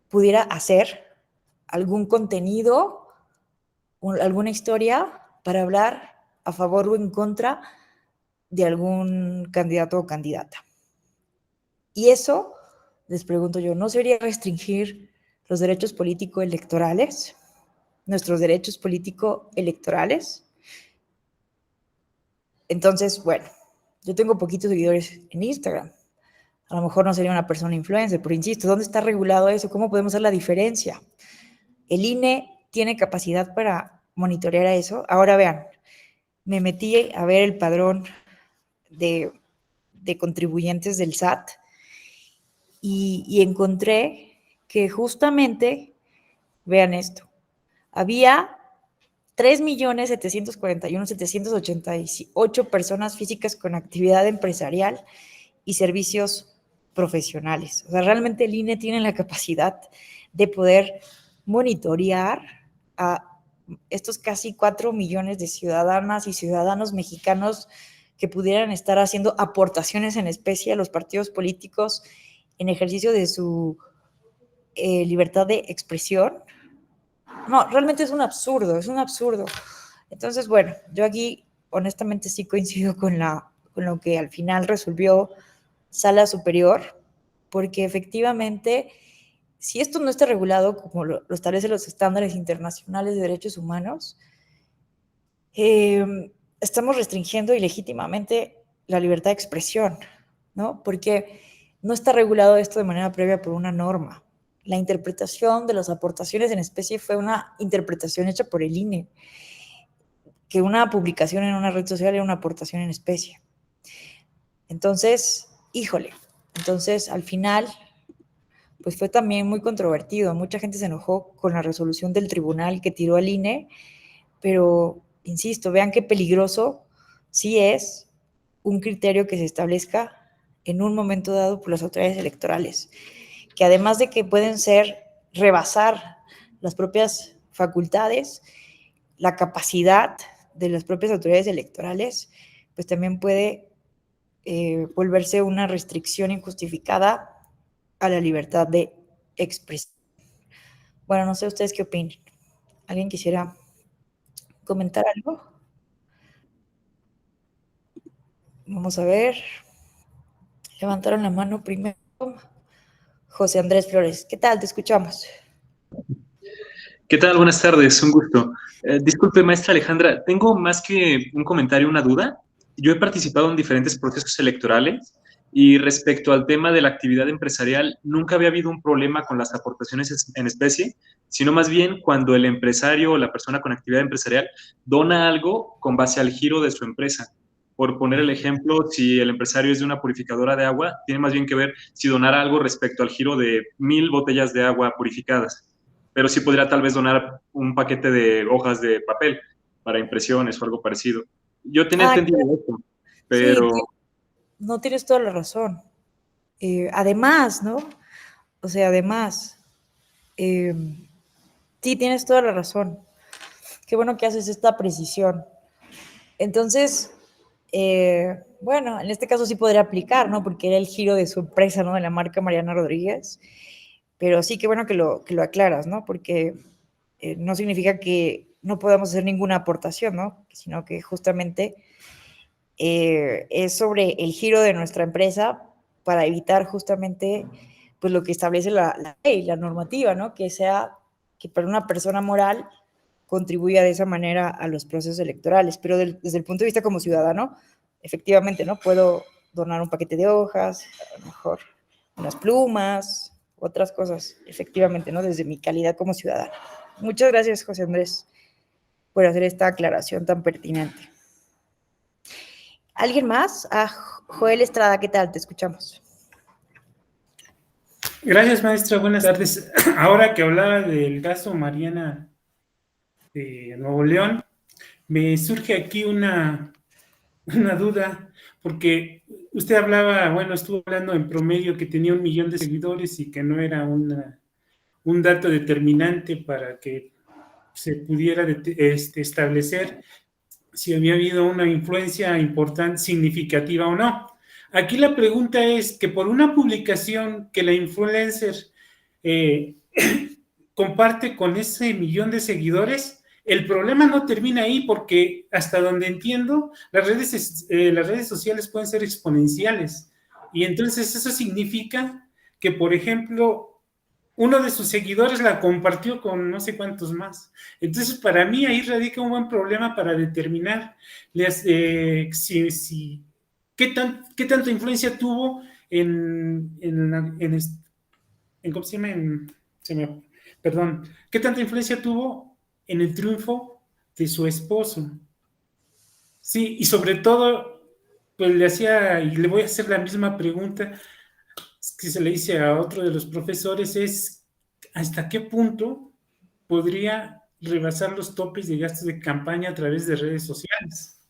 pudiera hacer algún contenido, alguna historia para hablar a favor o en contra de algún candidato o candidata. Y eso, les pregunto yo, ¿no sería restringir los derechos político-electorales? ¿Nuestros derechos político-electorales? Entonces, bueno, yo tengo poquitos seguidores en Instagram. A lo mejor no sería una persona influencer, pero insisto, ¿dónde está regulado eso? ¿Cómo podemos hacer la diferencia? El INE tiene capacidad para monitorear a eso. Ahora vean, me metí a ver el padrón de contribuyentes del SAT y encontré que justamente, vean esto, había 3.741.788 personas físicas con actividad empresarial y servicios profesionales. O sea, realmente el INE tiene la capacidad de poder monitorear a estos casi 4 millones de ciudadanas y ciudadanos mexicanos que pudieran estar haciendo aportaciones en especie a los partidos políticos en ejercicio de su libertad de expresión. No, realmente es un absurdo, es un absurdo. Entonces, bueno, yo aquí honestamente sí coincido con lo que al final resolvió Sala Superior, porque efectivamente, si esto no está regulado como lo establecen los estándares internacionales de derechos humanos, estamos restringiendo ilegítimamente la libertad de expresión, ¿no? Porque no está regulado esto de manera previa por una norma. La interpretación de las aportaciones en especie fue una interpretación hecha por el INE, que una publicación en una red social era una aportación en especie. Entonces, híjole, entonces al final, pues fue también muy controvertido. Mucha gente se enojó con la resolución del tribunal que tiró al INE, pero, insisto, vean qué peligroso sí es un criterio que se establezca en un momento dado por las autoridades electorales, que además de que pueden rebasar las propias facultades, la capacidad de las propias autoridades electorales, pues también puede volverse una restricción injustificada a la libertad de expresión. Bueno, no sé ustedes qué opinan. ¿Alguien quisiera comentar algo? Vamos a ver. Levantaron la mano primero. José Andrés Flores. ¿Qué tal? Te escuchamos. ¿Qué tal? Buenas tardes, un gusto. Disculpe, maestra Alejandra, tengo más que un comentario, una duda. Yo he participado en diferentes procesos electorales y respecto al tema de la actividad empresarial, nunca había habido un problema con las aportaciones en especie, sino más bien cuando el empresario o la persona con actividad empresarial dona algo con base al giro de su empresa. Por poner el ejemplo, si el empresario es de una purificadora de agua, tiene más bien que ver si donar algo respecto al giro de 1000 botellas de agua purificadas, pero sí podría tal vez donar un paquete de hojas de papel para impresiones o algo parecido. Yo tenía entendido claro. esto, Sí, pero... no tienes toda la razón. Además, ¿no? O sea, además, sí, tienes toda la razón. Qué bueno que haces esta precisión. Entonces, bueno, en este caso sí podría aplicar, ¿no? Porque era el giro de su empresa, ¿no? De la marca Mariana Rodríguez. Pero sí, qué bueno que lo aclaras, ¿no? Porque no significa que no podamos hacer ninguna aportación, ¿no? Sino que justamente es sobre el giro de nuestra empresa para evitar justamente pues lo que establece la ley, la normativa, ¿no? Que sea que para una persona moral contribuya de esa manera a los procesos electorales, pero desde el punto de vista como ciudadano, efectivamente, ¿no? Puedo donar un paquete de hojas, a lo mejor unas plumas, otras cosas, efectivamente, ¿no? Desde mi calidad como ciudadano. Muchas gracias, José Andrés, por hacer esta aclaración tan pertinente. ¿Alguien más? Joel Estrada, ¿qué tal? Te escuchamos. Gracias, maestra. Buenas tardes. Ahora que hablaba del caso Mariana de Nuevo León, me surge aquí una duda, porque usted hablaba, bueno, estuvo hablando en promedio que tenía 1 millón de seguidores y que no era un dato determinante para que se pudiera establecer si había habido una influencia importante, significativa o no. Aquí la pregunta es que por una publicación que la influencer comparte con ese 1 millón de seguidores, el problema no termina ahí porque hasta donde entiendo, las redes sociales pueden ser exponenciales. Y entonces eso significa que, por ejemplo, uno de sus seguidores la compartió con no sé cuántos más. Entonces, para mí ahí radica un buen problema para determinar qué tanta influencia tuvo ¿cómo se llama? Perdón, ¿qué tanta influencia tuvo en el triunfo de su esposo? Sí, y sobre todo, pues le hacía, y le voy a hacer la misma pregunta que se le hice a otro de los profesores, es ¿hasta qué punto podría rebasar los topes de gastos de campaña a través de redes sociales?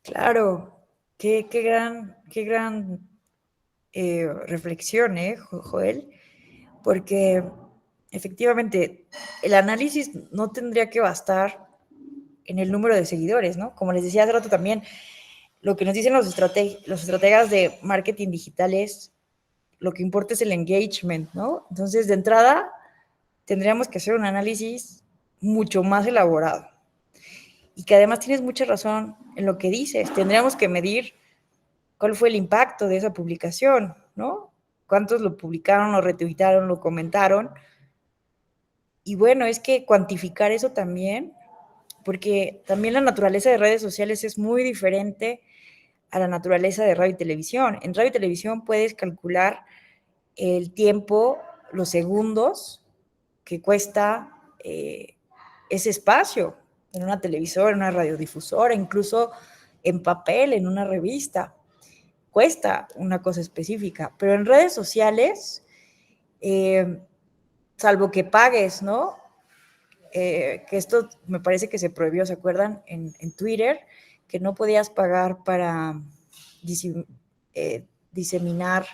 Claro, qué gran reflexión, Joel, porque efectivamente el análisis no tendría que bastar en el número de seguidores, ¿no? Como les decía hace rato también, lo que nos dicen los estrategas de marketing digital es lo que importa es el engagement, ¿no? Entonces, de entrada, tendríamos que hacer un análisis mucho más elaborado. Y que además tienes mucha razón en lo que dices. Tendríamos que medir cuál fue el impacto de esa publicación, ¿no? ¿Cuántos lo publicaron, lo retuitaron, lo comentaron? Y bueno, es que cuantificar eso también, porque también la naturaleza de redes sociales es muy diferente a la naturaleza de radio y televisión. En radio y televisión puedes calcular el tiempo, los segundos que cuesta ese espacio en una televisora, en una radiodifusora, incluso en papel, en una revista. Cuesta una cosa específica, pero en redes sociales, salvo que pagues, ¿no? Que esto me parece que se prohibió, ¿se acuerdan? En Twitter, que no podías pagar para diseminar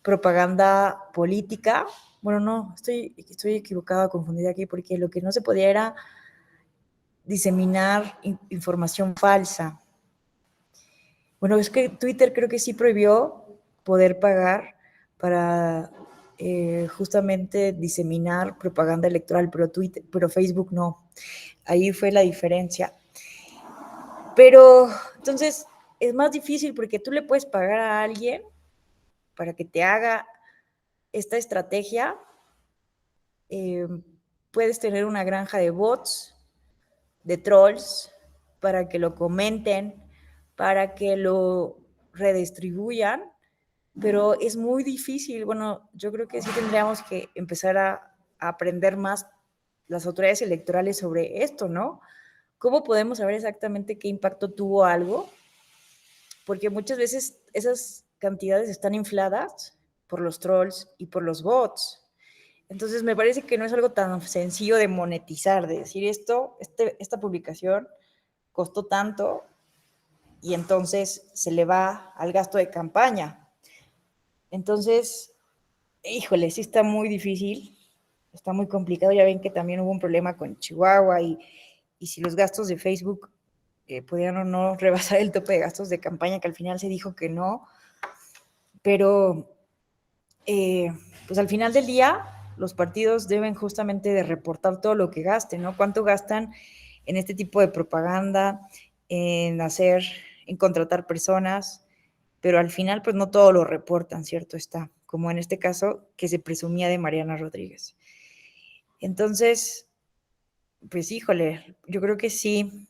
propaganda política. Bueno, no, estoy equivocada, confundida aquí, porque lo que no se podía era diseminar información falsa. Bueno, es que Twitter creo que sí prohibió poder pagar para justamente diseminar propaganda electoral, pero Facebook no. Ahí fue la diferencia. Pero entonces es más difícil porque tú le puedes pagar a alguien para que te haga esta estrategia. Puedes tener una granja de bots, de trolls, para que lo comenten, para que lo redistribuyan, pero es muy difícil. Bueno, yo creo que sí tendríamos que empezar a aprender más las autoridades electorales sobre esto, ¿no? ¿Cómo podemos saber exactamente qué impacto tuvo algo? Porque muchas veces esas cantidades están infladas por los trolls y por los bots. Entonces me parece que no es algo tan sencillo de monetizar, de decir esta publicación costó tanto y entonces se le va al gasto de campaña. Entonces, híjole, sí está muy difícil, está muy complicado. Ya ven que también hubo un problema con Chihuahua y si los gastos de Facebook podían o no rebasar el tope de gastos de campaña, que al final se dijo que no, pero pues al final del día los partidos deben justamente de reportar todo lo que gasten, ¿no? Cuánto gastan en este tipo de propaganda, en contratar personas, pero al final pues no todo lo reportan, ¿cierto? Está, como en este caso que se presumía de Mariana Rodríguez. Entonces, pues híjole, yo creo que sí,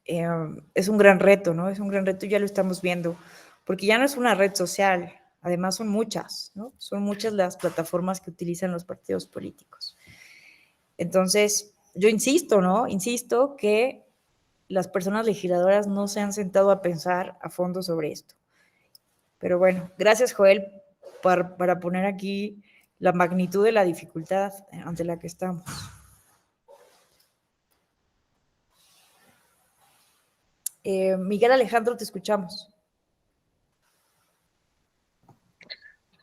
es un gran reto, ¿no? Es un gran reto, ya lo estamos viendo, porque ya no es una red social, además son muchas, ¿no? Son muchas las plataformas que utilizan los partidos políticos. Entonces, yo insisto, ¿no? Insisto que las personas legisladoras no se han sentado a pensar a fondo sobre esto. Pero bueno, gracias, Joel, para poner aquí la magnitud de la dificultad ante la que estamos. Miguel Alejandro, te escuchamos.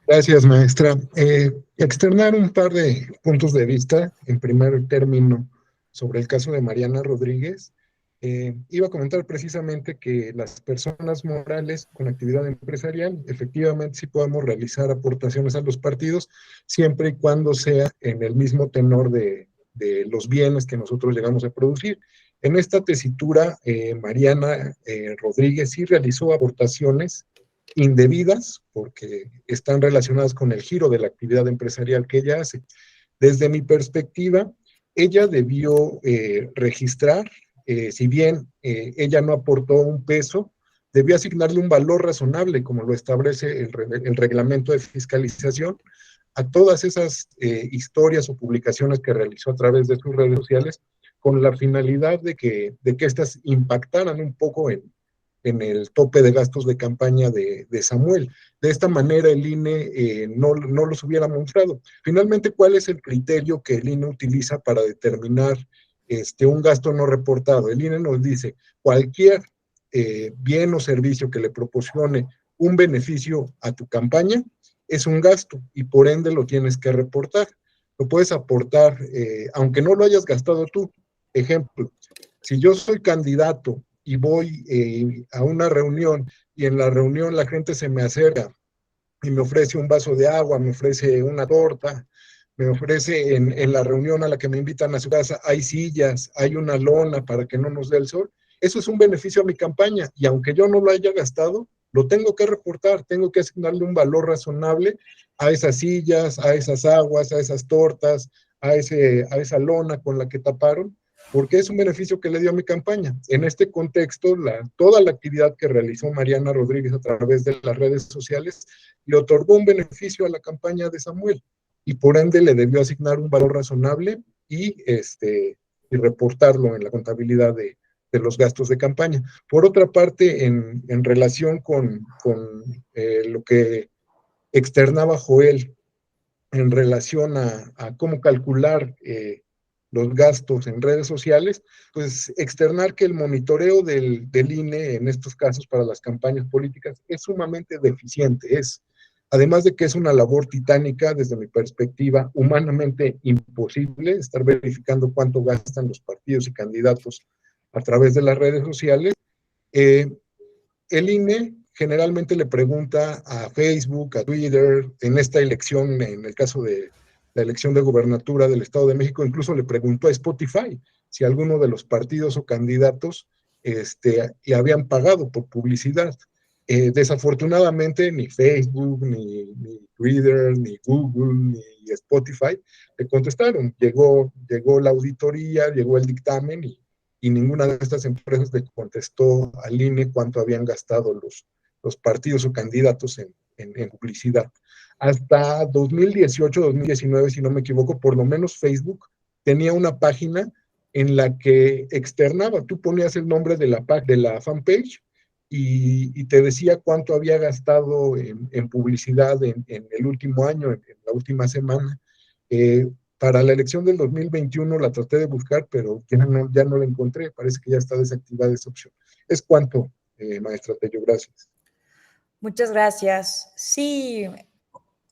Gracias, maestra. Externar un par de puntos de vista, en primer término, sobre el caso de Mariana Rodríguez. Iba a comentar precisamente que las personas morales con actividad empresarial, efectivamente sí podemos realizar aportaciones a los partidos, siempre y cuando sea en el mismo tenor de los bienes que nosotros llegamos a producir. En esta tesitura, Mariana Rodríguez sí realizó aportaciones indebidas, porque están relacionadas con el giro de la actividad empresarial que ella hace. Desde mi perspectiva, ella debió registrar, si bien ella no aportó un peso, debió asignarle un valor razonable, como lo establece el reglamento de fiscalización, a todas esas historias o publicaciones que realizó a través de sus redes sociales, con la finalidad de que éstas impactaran un poco en el tope de gastos de campaña de Samuel. De esta manera el INE no los hubiera mostrado. Finalmente, ¿cuál es el criterio que el INE utiliza para determinar un gasto no reportado? El INE nos dice, cualquier bien o servicio que le proporcione un beneficio a tu campaña es un gasto y por ende lo tienes que reportar. Lo puedes aportar, aunque no lo hayas gastado tú. Ejemplo, si yo soy candidato y voy a una reunión y en la reunión la gente se me acerca y me ofrece un vaso de agua, me ofrece una torta, me ofrece en la reunión a la que me invitan a su casa, hay sillas, hay una lona para que no nos dé el sol. Eso es un beneficio a mi campaña y aunque yo no lo haya gastado, lo tengo que reportar, tengo que asignarle un valor razonable a esas sillas, a esas aguas, a esas tortas, a esa lona con la que taparon, porque es un beneficio que le dio a mi campaña. En este contexto, toda la actividad que realizó Mariana Rodríguez a través de las redes sociales le otorgó un beneficio a la campaña de Samuel y por ende le debió asignar un valor razonable y reportarlo en la contabilidad de los gastos de campaña. Por otra parte, en relación con lo que externaba Joel en relación a cómo calcular los gastos en redes sociales, pues externar que el monitoreo del INE en estos casos para las campañas políticas es sumamente deficiente, además de que es una labor titánica desde mi perspectiva, humanamente imposible estar verificando cuánto gastan los partidos y candidatos a través de las redes sociales. El INE generalmente le pregunta a Facebook, a Twitter, en esta elección, en el caso de la elección de gobernatura del Estado de México, incluso le preguntó a Spotify si alguno de los partidos o candidatos le habían pagado por publicidad. Desafortunadamente, ni Facebook, ni Twitter, ni Google, ni Spotify le contestaron. Llegó la auditoría, llegó el dictamen y ninguna de estas empresas le contestó al INE cuánto habían gastado los partidos o candidatos en publicidad. Hasta 2018, 2019, si no me equivoco, por lo menos Facebook tenía una página en la que externaba, tú ponías el nombre de la fanpage y te decía cuánto había gastado en publicidad en el último año, en la última semana. Para la elección del 2021 la traté de buscar, pero ya no la encontré. Parece que ya está desactivada esa opción. Es cuanto, maestra Tello. Gracias. Muchas gracias. Sí,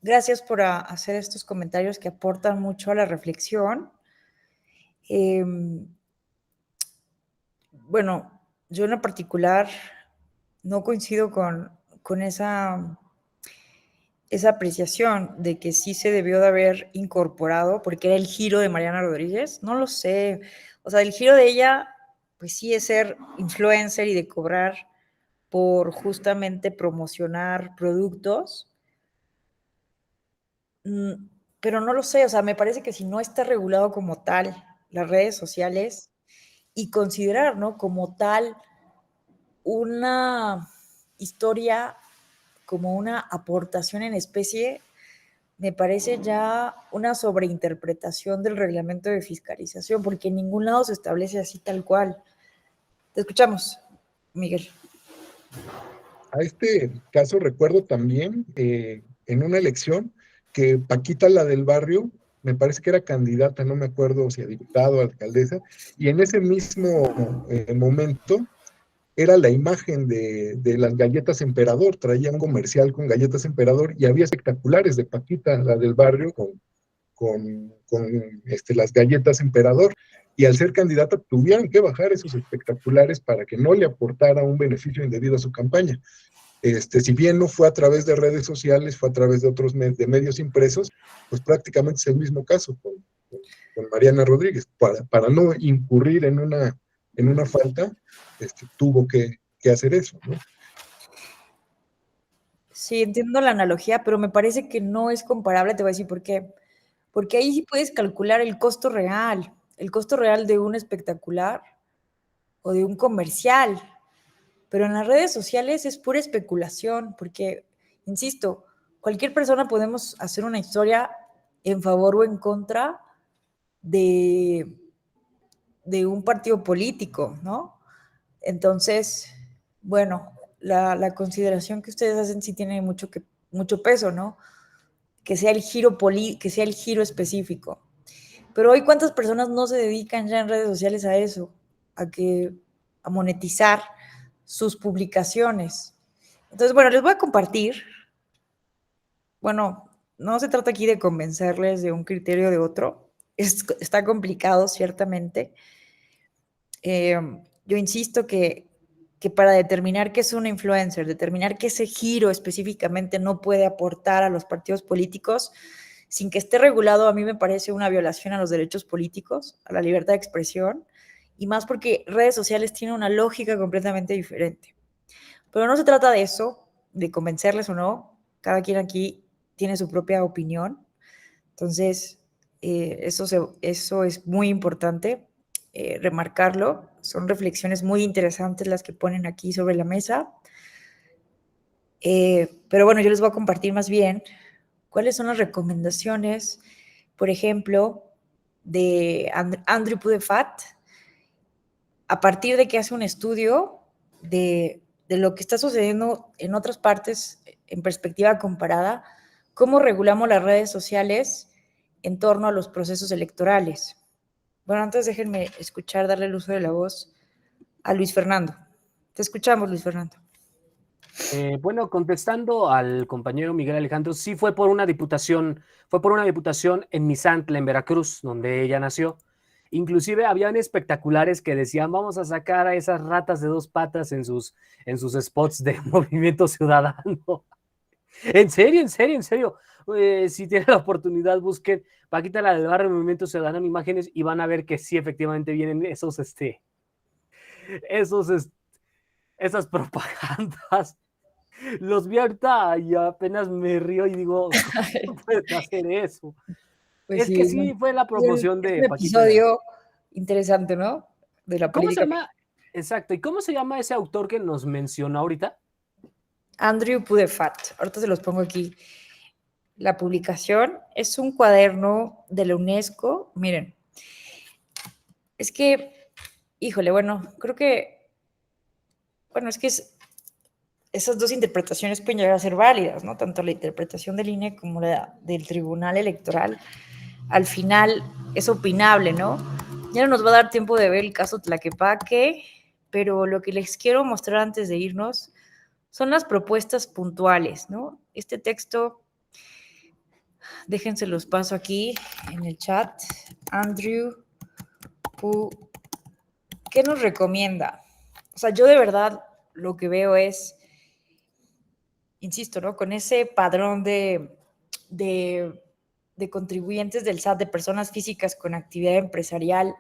gracias por hacer estos comentarios que aportan mucho a la reflexión. Bueno, yo en lo particular no coincido con esa apreciación de que sí se debió de haber incorporado, porque era el giro de Mariana Rodríguez, no lo sé. O sea, el giro de ella, pues sí es ser influencer y de cobrar por justamente promocionar productos, pero no lo sé, o sea, me parece que si no está regulado como tal las redes sociales y considerar, ¿no? Como tal una historia, como una aportación en especie, me parece ya una sobreinterpretación del reglamento de fiscalización, porque en ningún lado se establece así tal cual. Te escuchamos, Miguel. A este caso recuerdo también en una elección que Paquita, la del barrio, me parece que era candidata, no me acuerdo si a diputado o alcaldesa, y en ese mismo momento era la imagen de las galletas Emperador, traía un comercial con galletas Emperador y había espectaculares de Paquita, la del barrio, con las galletas Emperador. Y al ser candidata tuvieron que bajar esos espectaculares para que no le aportara un beneficio indebido a su campaña. Si bien no fue a través de redes sociales, fue a través de otros de medios impresos, pues prácticamente es el mismo caso con Mariana Rodríguez. Para no incurrir en una falta, tuvo que hacer eso, ¿no? Sí, entiendo la analogía, pero me parece que no es comparable, te voy a decir por qué. Porque ahí sí puedes calcular el costo real de un espectacular o de un comercial, pero en las redes sociales es pura especulación, porque, insisto, cualquier persona podemos hacer una historia en favor o en contra de un partido político, ¿no? Entonces, bueno, la consideración que ustedes hacen sí tiene mucho peso, ¿no? Que sea el giro específico. Pero hoy, ¿cuántas personas no se dedican ya en redes sociales a eso? A monetizar sus publicaciones. Entonces, bueno, les voy a compartir. Bueno, no se trata aquí de convencerles de un criterio o de otro. Está complicado, ciertamente. Yo insisto que que para determinar qué es una influencer, determinar que ese giro específicamente no puede aportar a los partidos políticos sin que esté regulado, a mí me parece una violación a los derechos políticos, a la libertad de expresión, y más porque redes sociales tienen una lógica completamente diferente. Pero no se trata de eso, de convencerles o no, cada quien aquí tiene su propia opinión, entonces eso es muy importante remarcarlo. Son reflexiones muy interesantes las que ponen aquí sobre la mesa. Pero bueno, yo les voy a compartir más bien cuáles son las recomendaciones, por ejemplo, de Andrew Pudefat, a partir de que hace un estudio de lo que está sucediendo en otras partes en perspectiva comparada, cómo regulamos las redes sociales en torno a los procesos electorales. Bueno, antes déjenme escuchar, darle el uso de la voz a Luis Fernando. Te escuchamos, Luis Fernando. Bueno, contestando al compañero Miguel Alejandro, sí fue por una diputación en Misantla, en Veracruz, donde ella nació. Inclusive habían espectaculares que decían, vamos a sacar a esas ratas de dos patas en sus spots de Movimiento Ciudadano. En serio, en serio, en serio. Si tienen la oportunidad, busquen Paquita la del Barrio Movimiento Ciudadano en imágenes y van a ver que sí, efectivamente vienen esas propagandas. Los vi ahorita y apenas me río y digo, ¿cómo puedes hacer eso? Pues Es que sí, sí fue la promoción es de un Paquita. episodio interesante, ¿no? De la ¿Cómo se política. llama? Exacto. ¿Y cómo se llama ese autor que nos mencionó ahorita? Andrew Pudefat. Ahorita se los pongo aquí. La publicación es un cuaderno de la UNESCO. Miren, es que, híjole, bueno, creo que, bueno, es que esas dos interpretaciones pueden llegar a ser válidas, ¿no? Tanto la interpretación del INE como la del Tribunal Electoral. Al final es opinable, ¿no? Ya no nos va a dar tiempo de ver el caso Tlaquepaque, pero lo que les quiero mostrar antes de irnos son las propuestas puntuales, ¿no? Este texto, déjense los paso aquí en el chat. Andrew, ¿qué nos recomienda? O sea, yo de verdad lo que veo es, insisto, ¿no? Con ese padrón de contribuyentes del SAT, de personas físicas con actividad empresarial.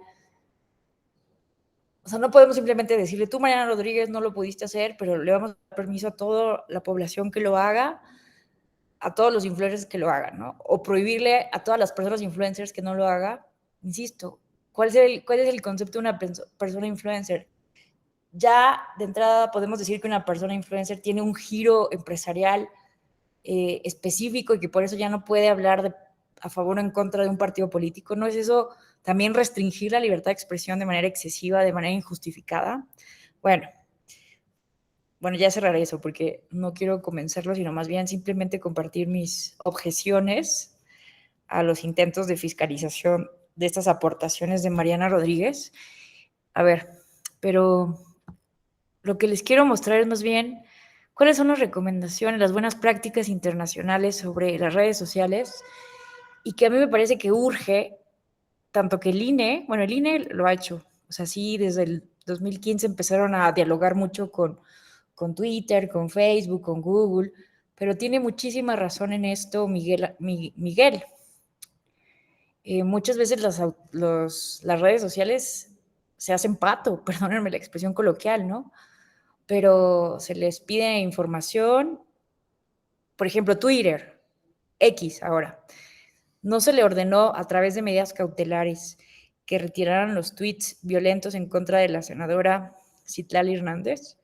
O sea, no podemos simplemente decirle, tú, Mariana Rodríguez, no lo pudiste hacer, pero le vamos a dar permiso a toda la población que lo haga, a todos los influencers que lo hagan, ¿no? O prohibirle a todas las personas influencers que no lo haga. Insisto, ¿cuál es el concepto de una persona influencer? Ya de entrada podemos decir que una persona influencer tiene un giro empresarial específico y que por eso ya no puede hablar a favor o en contra de un partido político. ¿No es eso también restringir la libertad de expresión de manera excesiva, de manera injustificada? Bueno, ya cerraré eso porque no quiero convencerlo, sino más bien simplemente compartir mis objeciones a los intentos de fiscalización de estas aportaciones de Mariana Rodríguez. A ver, pero lo que les quiero mostrar es más bien cuáles son las recomendaciones, las buenas prácticas internacionales sobre las redes sociales y que a mí me parece que urge tanto que el INE lo ha hecho, o sea, sí, desde el 2015 empezaron a dialogar mucho con Twitter, con Facebook, con Google, pero tiene muchísima razón en esto Miguel. Muchas veces las redes sociales se hacen pato, perdónenme la expresión coloquial, ¿no? Pero se les pide información, por ejemplo, Twitter, X ahora, no se le ordenó a través de medidas cautelares que retiraran los tweets violentos en contra de la senadora Citlali Hernández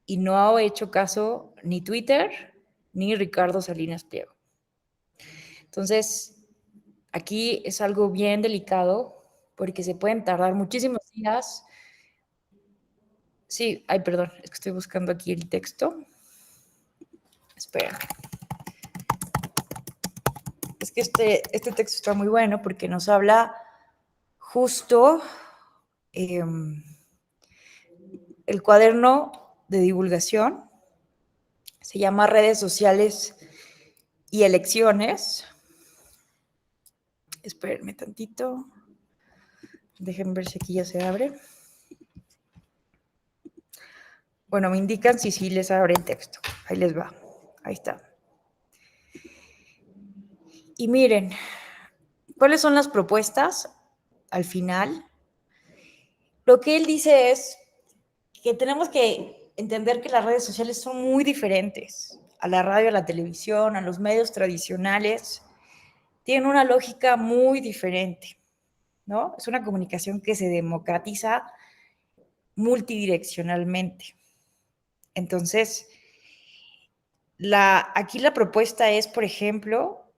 y no ha hecho caso ni Twitter ni Ricardo Salinas Pliego. Entonces, aquí es algo bien delicado porque se pueden tardar muchísimos días. Sí, ay, perdón, es que estoy buscando aquí el texto. Espera. Es que este texto está muy bueno porque nos habla justo el cuaderno de divulgación, se llama Redes Sociales y Elecciones. Espérenme tantito. Déjenme ver si aquí ya se abre. Bueno, me indican si sí les abre el texto. Ahí les va. Ahí está. Y miren, ¿cuáles son las propuestas al final? Lo que él dice es que tenemos que entender que las redes sociales son muy diferentes a la radio, a la televisión, a los medios tradicionales. Tienen una lógica muy diferente, ¿no? Es una comunicación que se democratiza multidireccionalmente. Entonces, aquí la propuesta es, por ejemplo,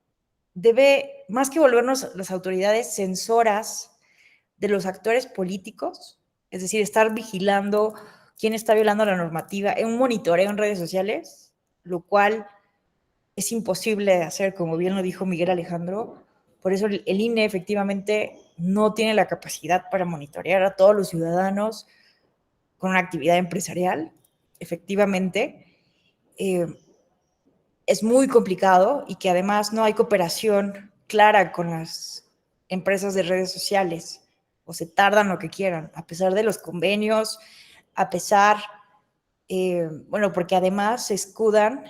más que volvernos las autoridades censoras de los actores políticos, es decir, estar vigilando quién está violando la normativa en un monitoreo en redes sociales, lo cual es imposible de hacer, como bien lo dijo Miguel Alejandro. Por eso el INE efectivamente no tiene la capacidad para monitorear a todos los ciudadanos con una actividad empresarial. Efectivamente, es muy complicado y que además no hay cooperación clara con las empresas de redes sociales, o se tardan lo que quieran, a pesar de los convenios, a pesar, bueno, porque además se escudan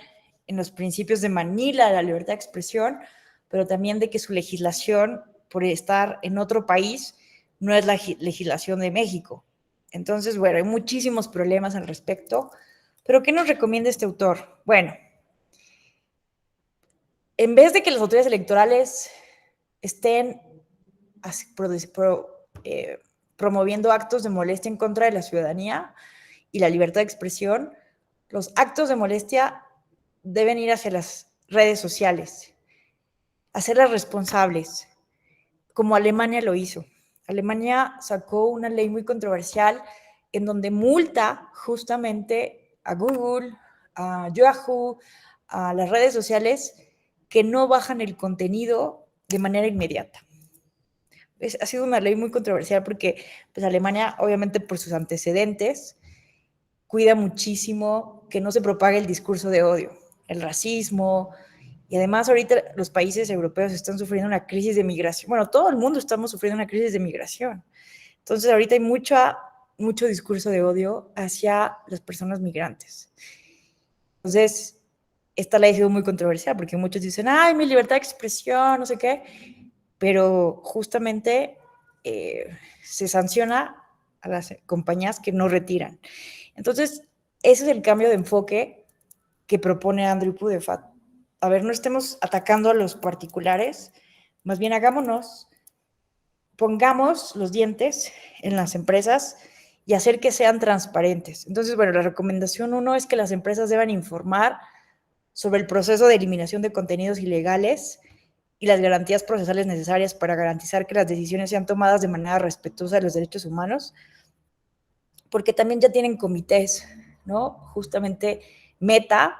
en los principios de Manila, la libertad de expresión, pero también de que su legislación, por estar en otro país, no es la legislación de México. Entonces, bueno, hay muchísimos problemas al respecto, pero ¿qué nos recomienda este autor? Bueno, en vez de que las autoridades electorales estén promoviendo actos de molestia en contra de la ciudadanía y la libertad de expresión, los actos de molestia deben ir hacia las redes sociales, hacerlas responsables, como Alemania lo hizo. Alemania sacó una ley muy controversial en donde multa justamente a Google, a Yahoo, a las redes sociales que no bajan el contenido de manera inmediata. Ha sido una ley muy controversial porque pues, Alemania, obviamente por sus antecedentes, cuida muchísimo que no se propague el discurso de odio, el racismo, y además ahorita los países europeos están sufriendo una crisis de migración. Bueno, todo el mundo estamos sufriendo una crisis de migración. Entonces ahorita hay mucho discurso de odio hacia las personas migrantes. Entonces, esta ley ha sido muy controversial porque muchos dicen, ay, mi libertad de expresión, no sé qué, pero justamente se sanciona a las compañías que no retiran. Entonces, ese es el cambio de enfoque que propone Andrew Pudefat. A ver, no estemos atacando a los particulares, más bien pongamos los dientes en las empresas y hacer que sean transparentes. Entonces, bueno, la recomendación 1 es que las empresas deban informar sobre el proceso de eliminación de contenidos ilegales y las garantías procesales necesarias para garantizar que las decisiones sean tomadas de manera respetuosa de los derechos humanos, porque también ya tienen comités, ¿no? Justamente Meta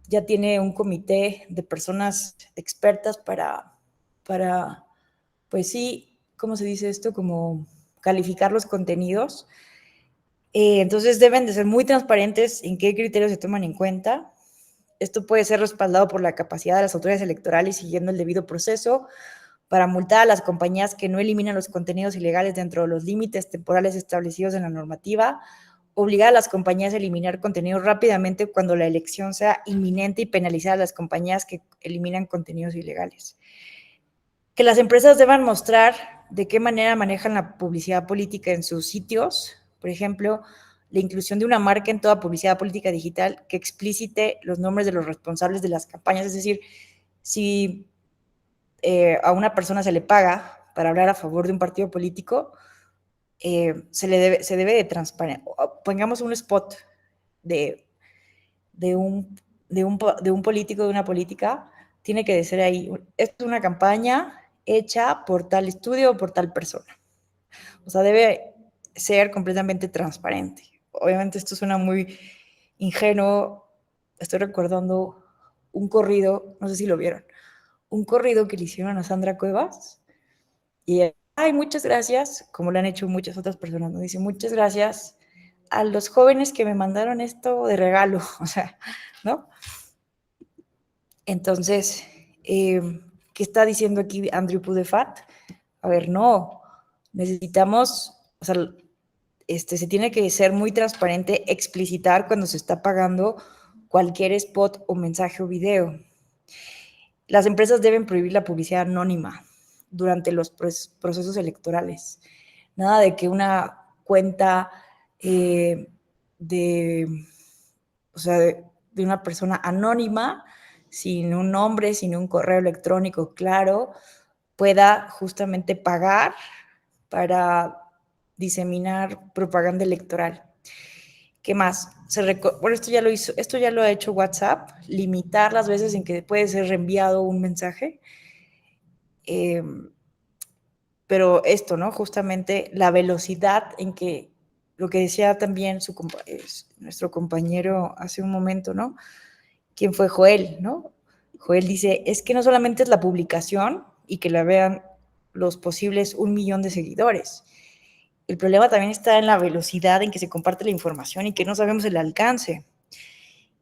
ya tiene un comité de personas expertas para pues sí, ¿cómo se dice esto? Como calificar los contenidos. Entonces deben de ser muy transparentes en qué criterios se toman en cuenta. Esto puede ser respaldado por la capacidad de las autoridades electorales siguiendo el debido proceso para multar a las compañías que no eliminan los contenidos ilegales dentro de los límites temporales establecidos en la normativa, obligar a las compañías a eliminar contenidos rápidamente cuando la elección sea inminente y penalizar a las compañías que eliminan contenidos ilegales. Que las empresas deban mostrar de qué manera manejan la publicidad política en sus sitios, por ejemplo, la inclusión de una marca en toda publicidad política digital que explicite los nombres de los responsables de las campañas, es decir, si a una persona se le paga para hablar a favor de un partido político, se debe de transparentar. Pongamos un spot de un político, de una política, tiene que ser ahí. Esto es una campaña hecha por tal estudio o por tal persona. O sea, debe ser completamente transparente. Obviamente esto suena muy ingenuo. Estoy recordando un corrido, no sé si lo vieron, un corrido que le hicieron a Sandra Cuevas y ay, muchas gracias, como lo han hecho muchas otras personas, ¿no? Dice, muchas gracias a los jóvenes que me mandaron esto de regalo, o sea, ¿no? Entonces, ¿qué está diciendo aquí Andrew Pudefat? A ver, no, necesitamos, o sea, se tiene que ser muy transparente, explicitar cuando se está pagando cualquier spot o mensaje o video. Las empresas deben prohibir la publicidad anónima durante los procesos electorales. Nada de que una cuenta de una persona anónima, sin un nombre, sin un correo electrónico claro, pueda justamente pagar para diseminar propaganda electoral. ¿Qué más? Bueno, esto ya lo ha hecho WhatsApp, limitar las veces en que puede ser reenviado un mensaje. Pero esto, ¿no? Justamente la velocidad en que, lo que decía también nuestro compañero hace un momento, ¿no? ¿Quién fue Joel, no? Joel dice, es que no solamente es la publicación y que la vean los posibles 1 millón de seguidores. El problema también está en la velocidad en que se comparte la información y que no sabemos el alcance.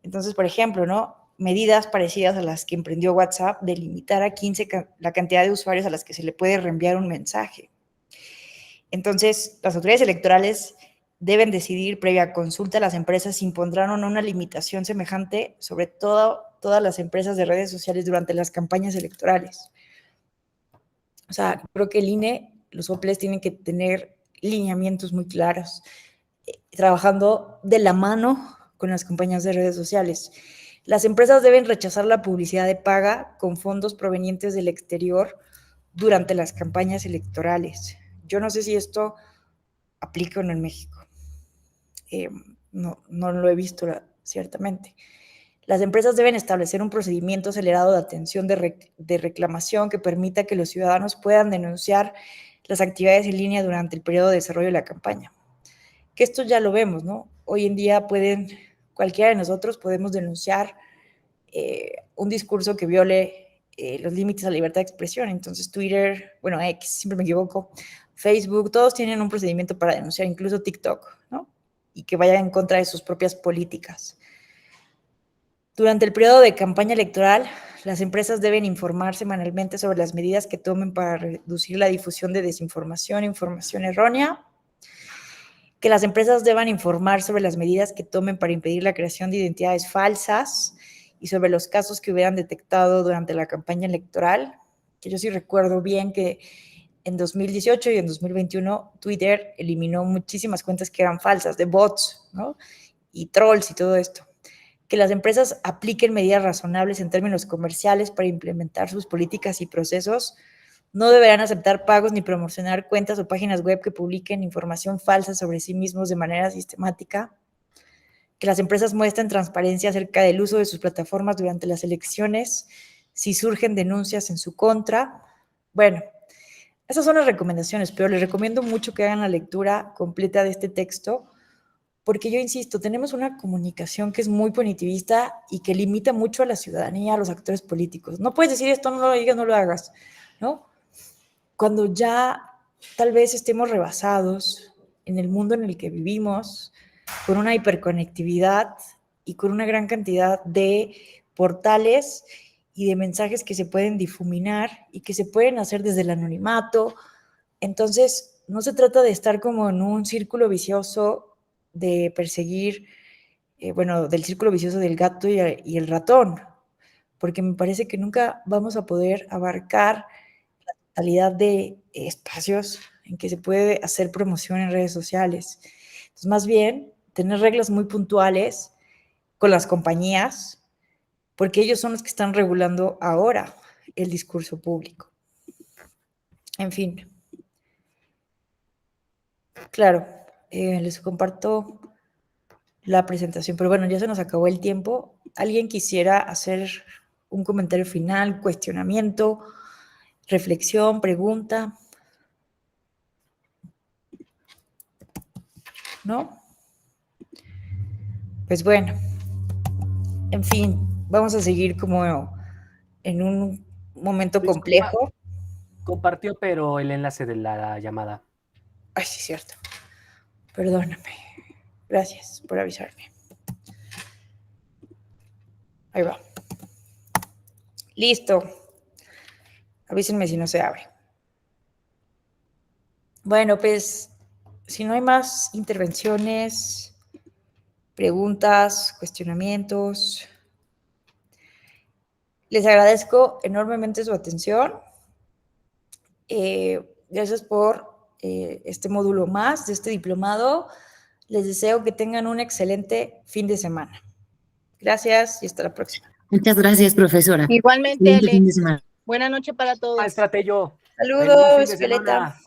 Entonces, por ejemplo, ¿no? Medidas parecidas a las que emprendió WhatsApp de limitar a 15 la cantidad de usuarios a las que se le puede reenviar un mensaje. Entonces, las autoridades electorales deben decidir previa consulta a las empresas si impondrán o no una limitación semejante sobre todas las empresas de redes sociales durante las campañas electorales. O sea, creo que el INE, los OPLES tienen que tener lineamientos muy claros, trabajando de la mano con las compañías de redes sociales. Las empresas deben rechazar la publicidad de paga con fondos provenientes del exterior durante las campañas electorales. Yo no sé si esto aplica o no en México. No lo he visto, ciertamente. Las empresas deben establecer un procedimiento acelerado de atención de reclamación que permita que los ciudadanos puedan denunciar las actividades en línea durante el periodo de desarrollo de la campaña. Que esto ya lo vemos, ¿no? Hoy en día cualquiera de nosotros podemos denunciar un discurso que viole los límites a la libertad de expresión. Entonces Twitter, bueno, X, siempre me equivoco, Facebook, todos tienen un procedimiento para denunciar, incluso TikTok, ¿no? Y que vaya en contra de sus propias políticas. Durante el periodo de campaña electoral, las empresas deben informar semanalmente sobre las medidas que tomen para reducir la difusión de desinformación, información errónea, que las empresas deban informar sobre las medidas que tomen para impedir la creación de identidades falsas y sobre los casos que hubieran detectado durante la campaña electoral, que yo sí recuerdo bien que en 2018 y en 2021 Twitter eliminó muchísimas cuentas que eran falsas, de bots, ¿no? Y trolls y todo esto. Que las empresas apliquen medidas razonables en términos comerciales para implementar sus políticas y procesos. No deberán aceptar pagos ni promocionar cuentas o páginas web que publiquen información falsa sobre sí mismos de manera sistemática. Que las empresas muestren transparencia acerca del uso de sus plataformas durante las elecciones, si surgen denuncias en su contra. Bueno, esas son las recomendaciones, pero les recomiendo mucho que hagan la lectura completa de este texto, porque yo insisto, tenemos una comunicación que es muy punitivista y que limita mucho a la ciudadanía, a los actores políticos. No puedes decir esto, no lo digas, no lo hagas, ¿no? Cuando ya tal vez estemos rebasados en el mundo en el que vivimos, con una hiperconectividad y con una gran cantidad de portales y de mensajes que se pueden difuminar y que se pueden hacer desde el anonimato. Entonces, no se trata de estar como en un círculo vicioso de perseguir, del círculo vicioso del gato y el ratón, porque me parece que nunca vamos a poder abarcar la totalidad de espacios en que se puede hacer promoción en redes sociales. Entonces, más bien, tener reglas muy puntuales con las compañías, porque ellos son los que están regulando ahora el discurso público. En fin. Claro, les comparto la presentación, pero bueno, ya se nos acabó el tiempo. ¿Alguien quisiera hacer un comentario final, cuestionamiento, reflexión, pregunta? ¿No? Pues bueno, en fin, vamos a seguir como en un momento complejo. Compartió, pero el enlace de la llamada. Ay, sí, cierto. Perdóname. Gracias por avisarme. Ahí va. Listo. Avísenme si no se abre. Bueno, pues si no hay más intervenciones, preguntas, cuestionamientos, les agradezco enormemente su atención. Gracias por este módulo más de este diplomado. Les deseo que tengan un excelente fin de semana. Gracias y hasta la próxima. Muchas gracias, profesora. Igualmente, Excelente Ale. fin de semana. Buenas noches para todos. Maestra Tello. Saludos, Feliz fin de Violeta. semana.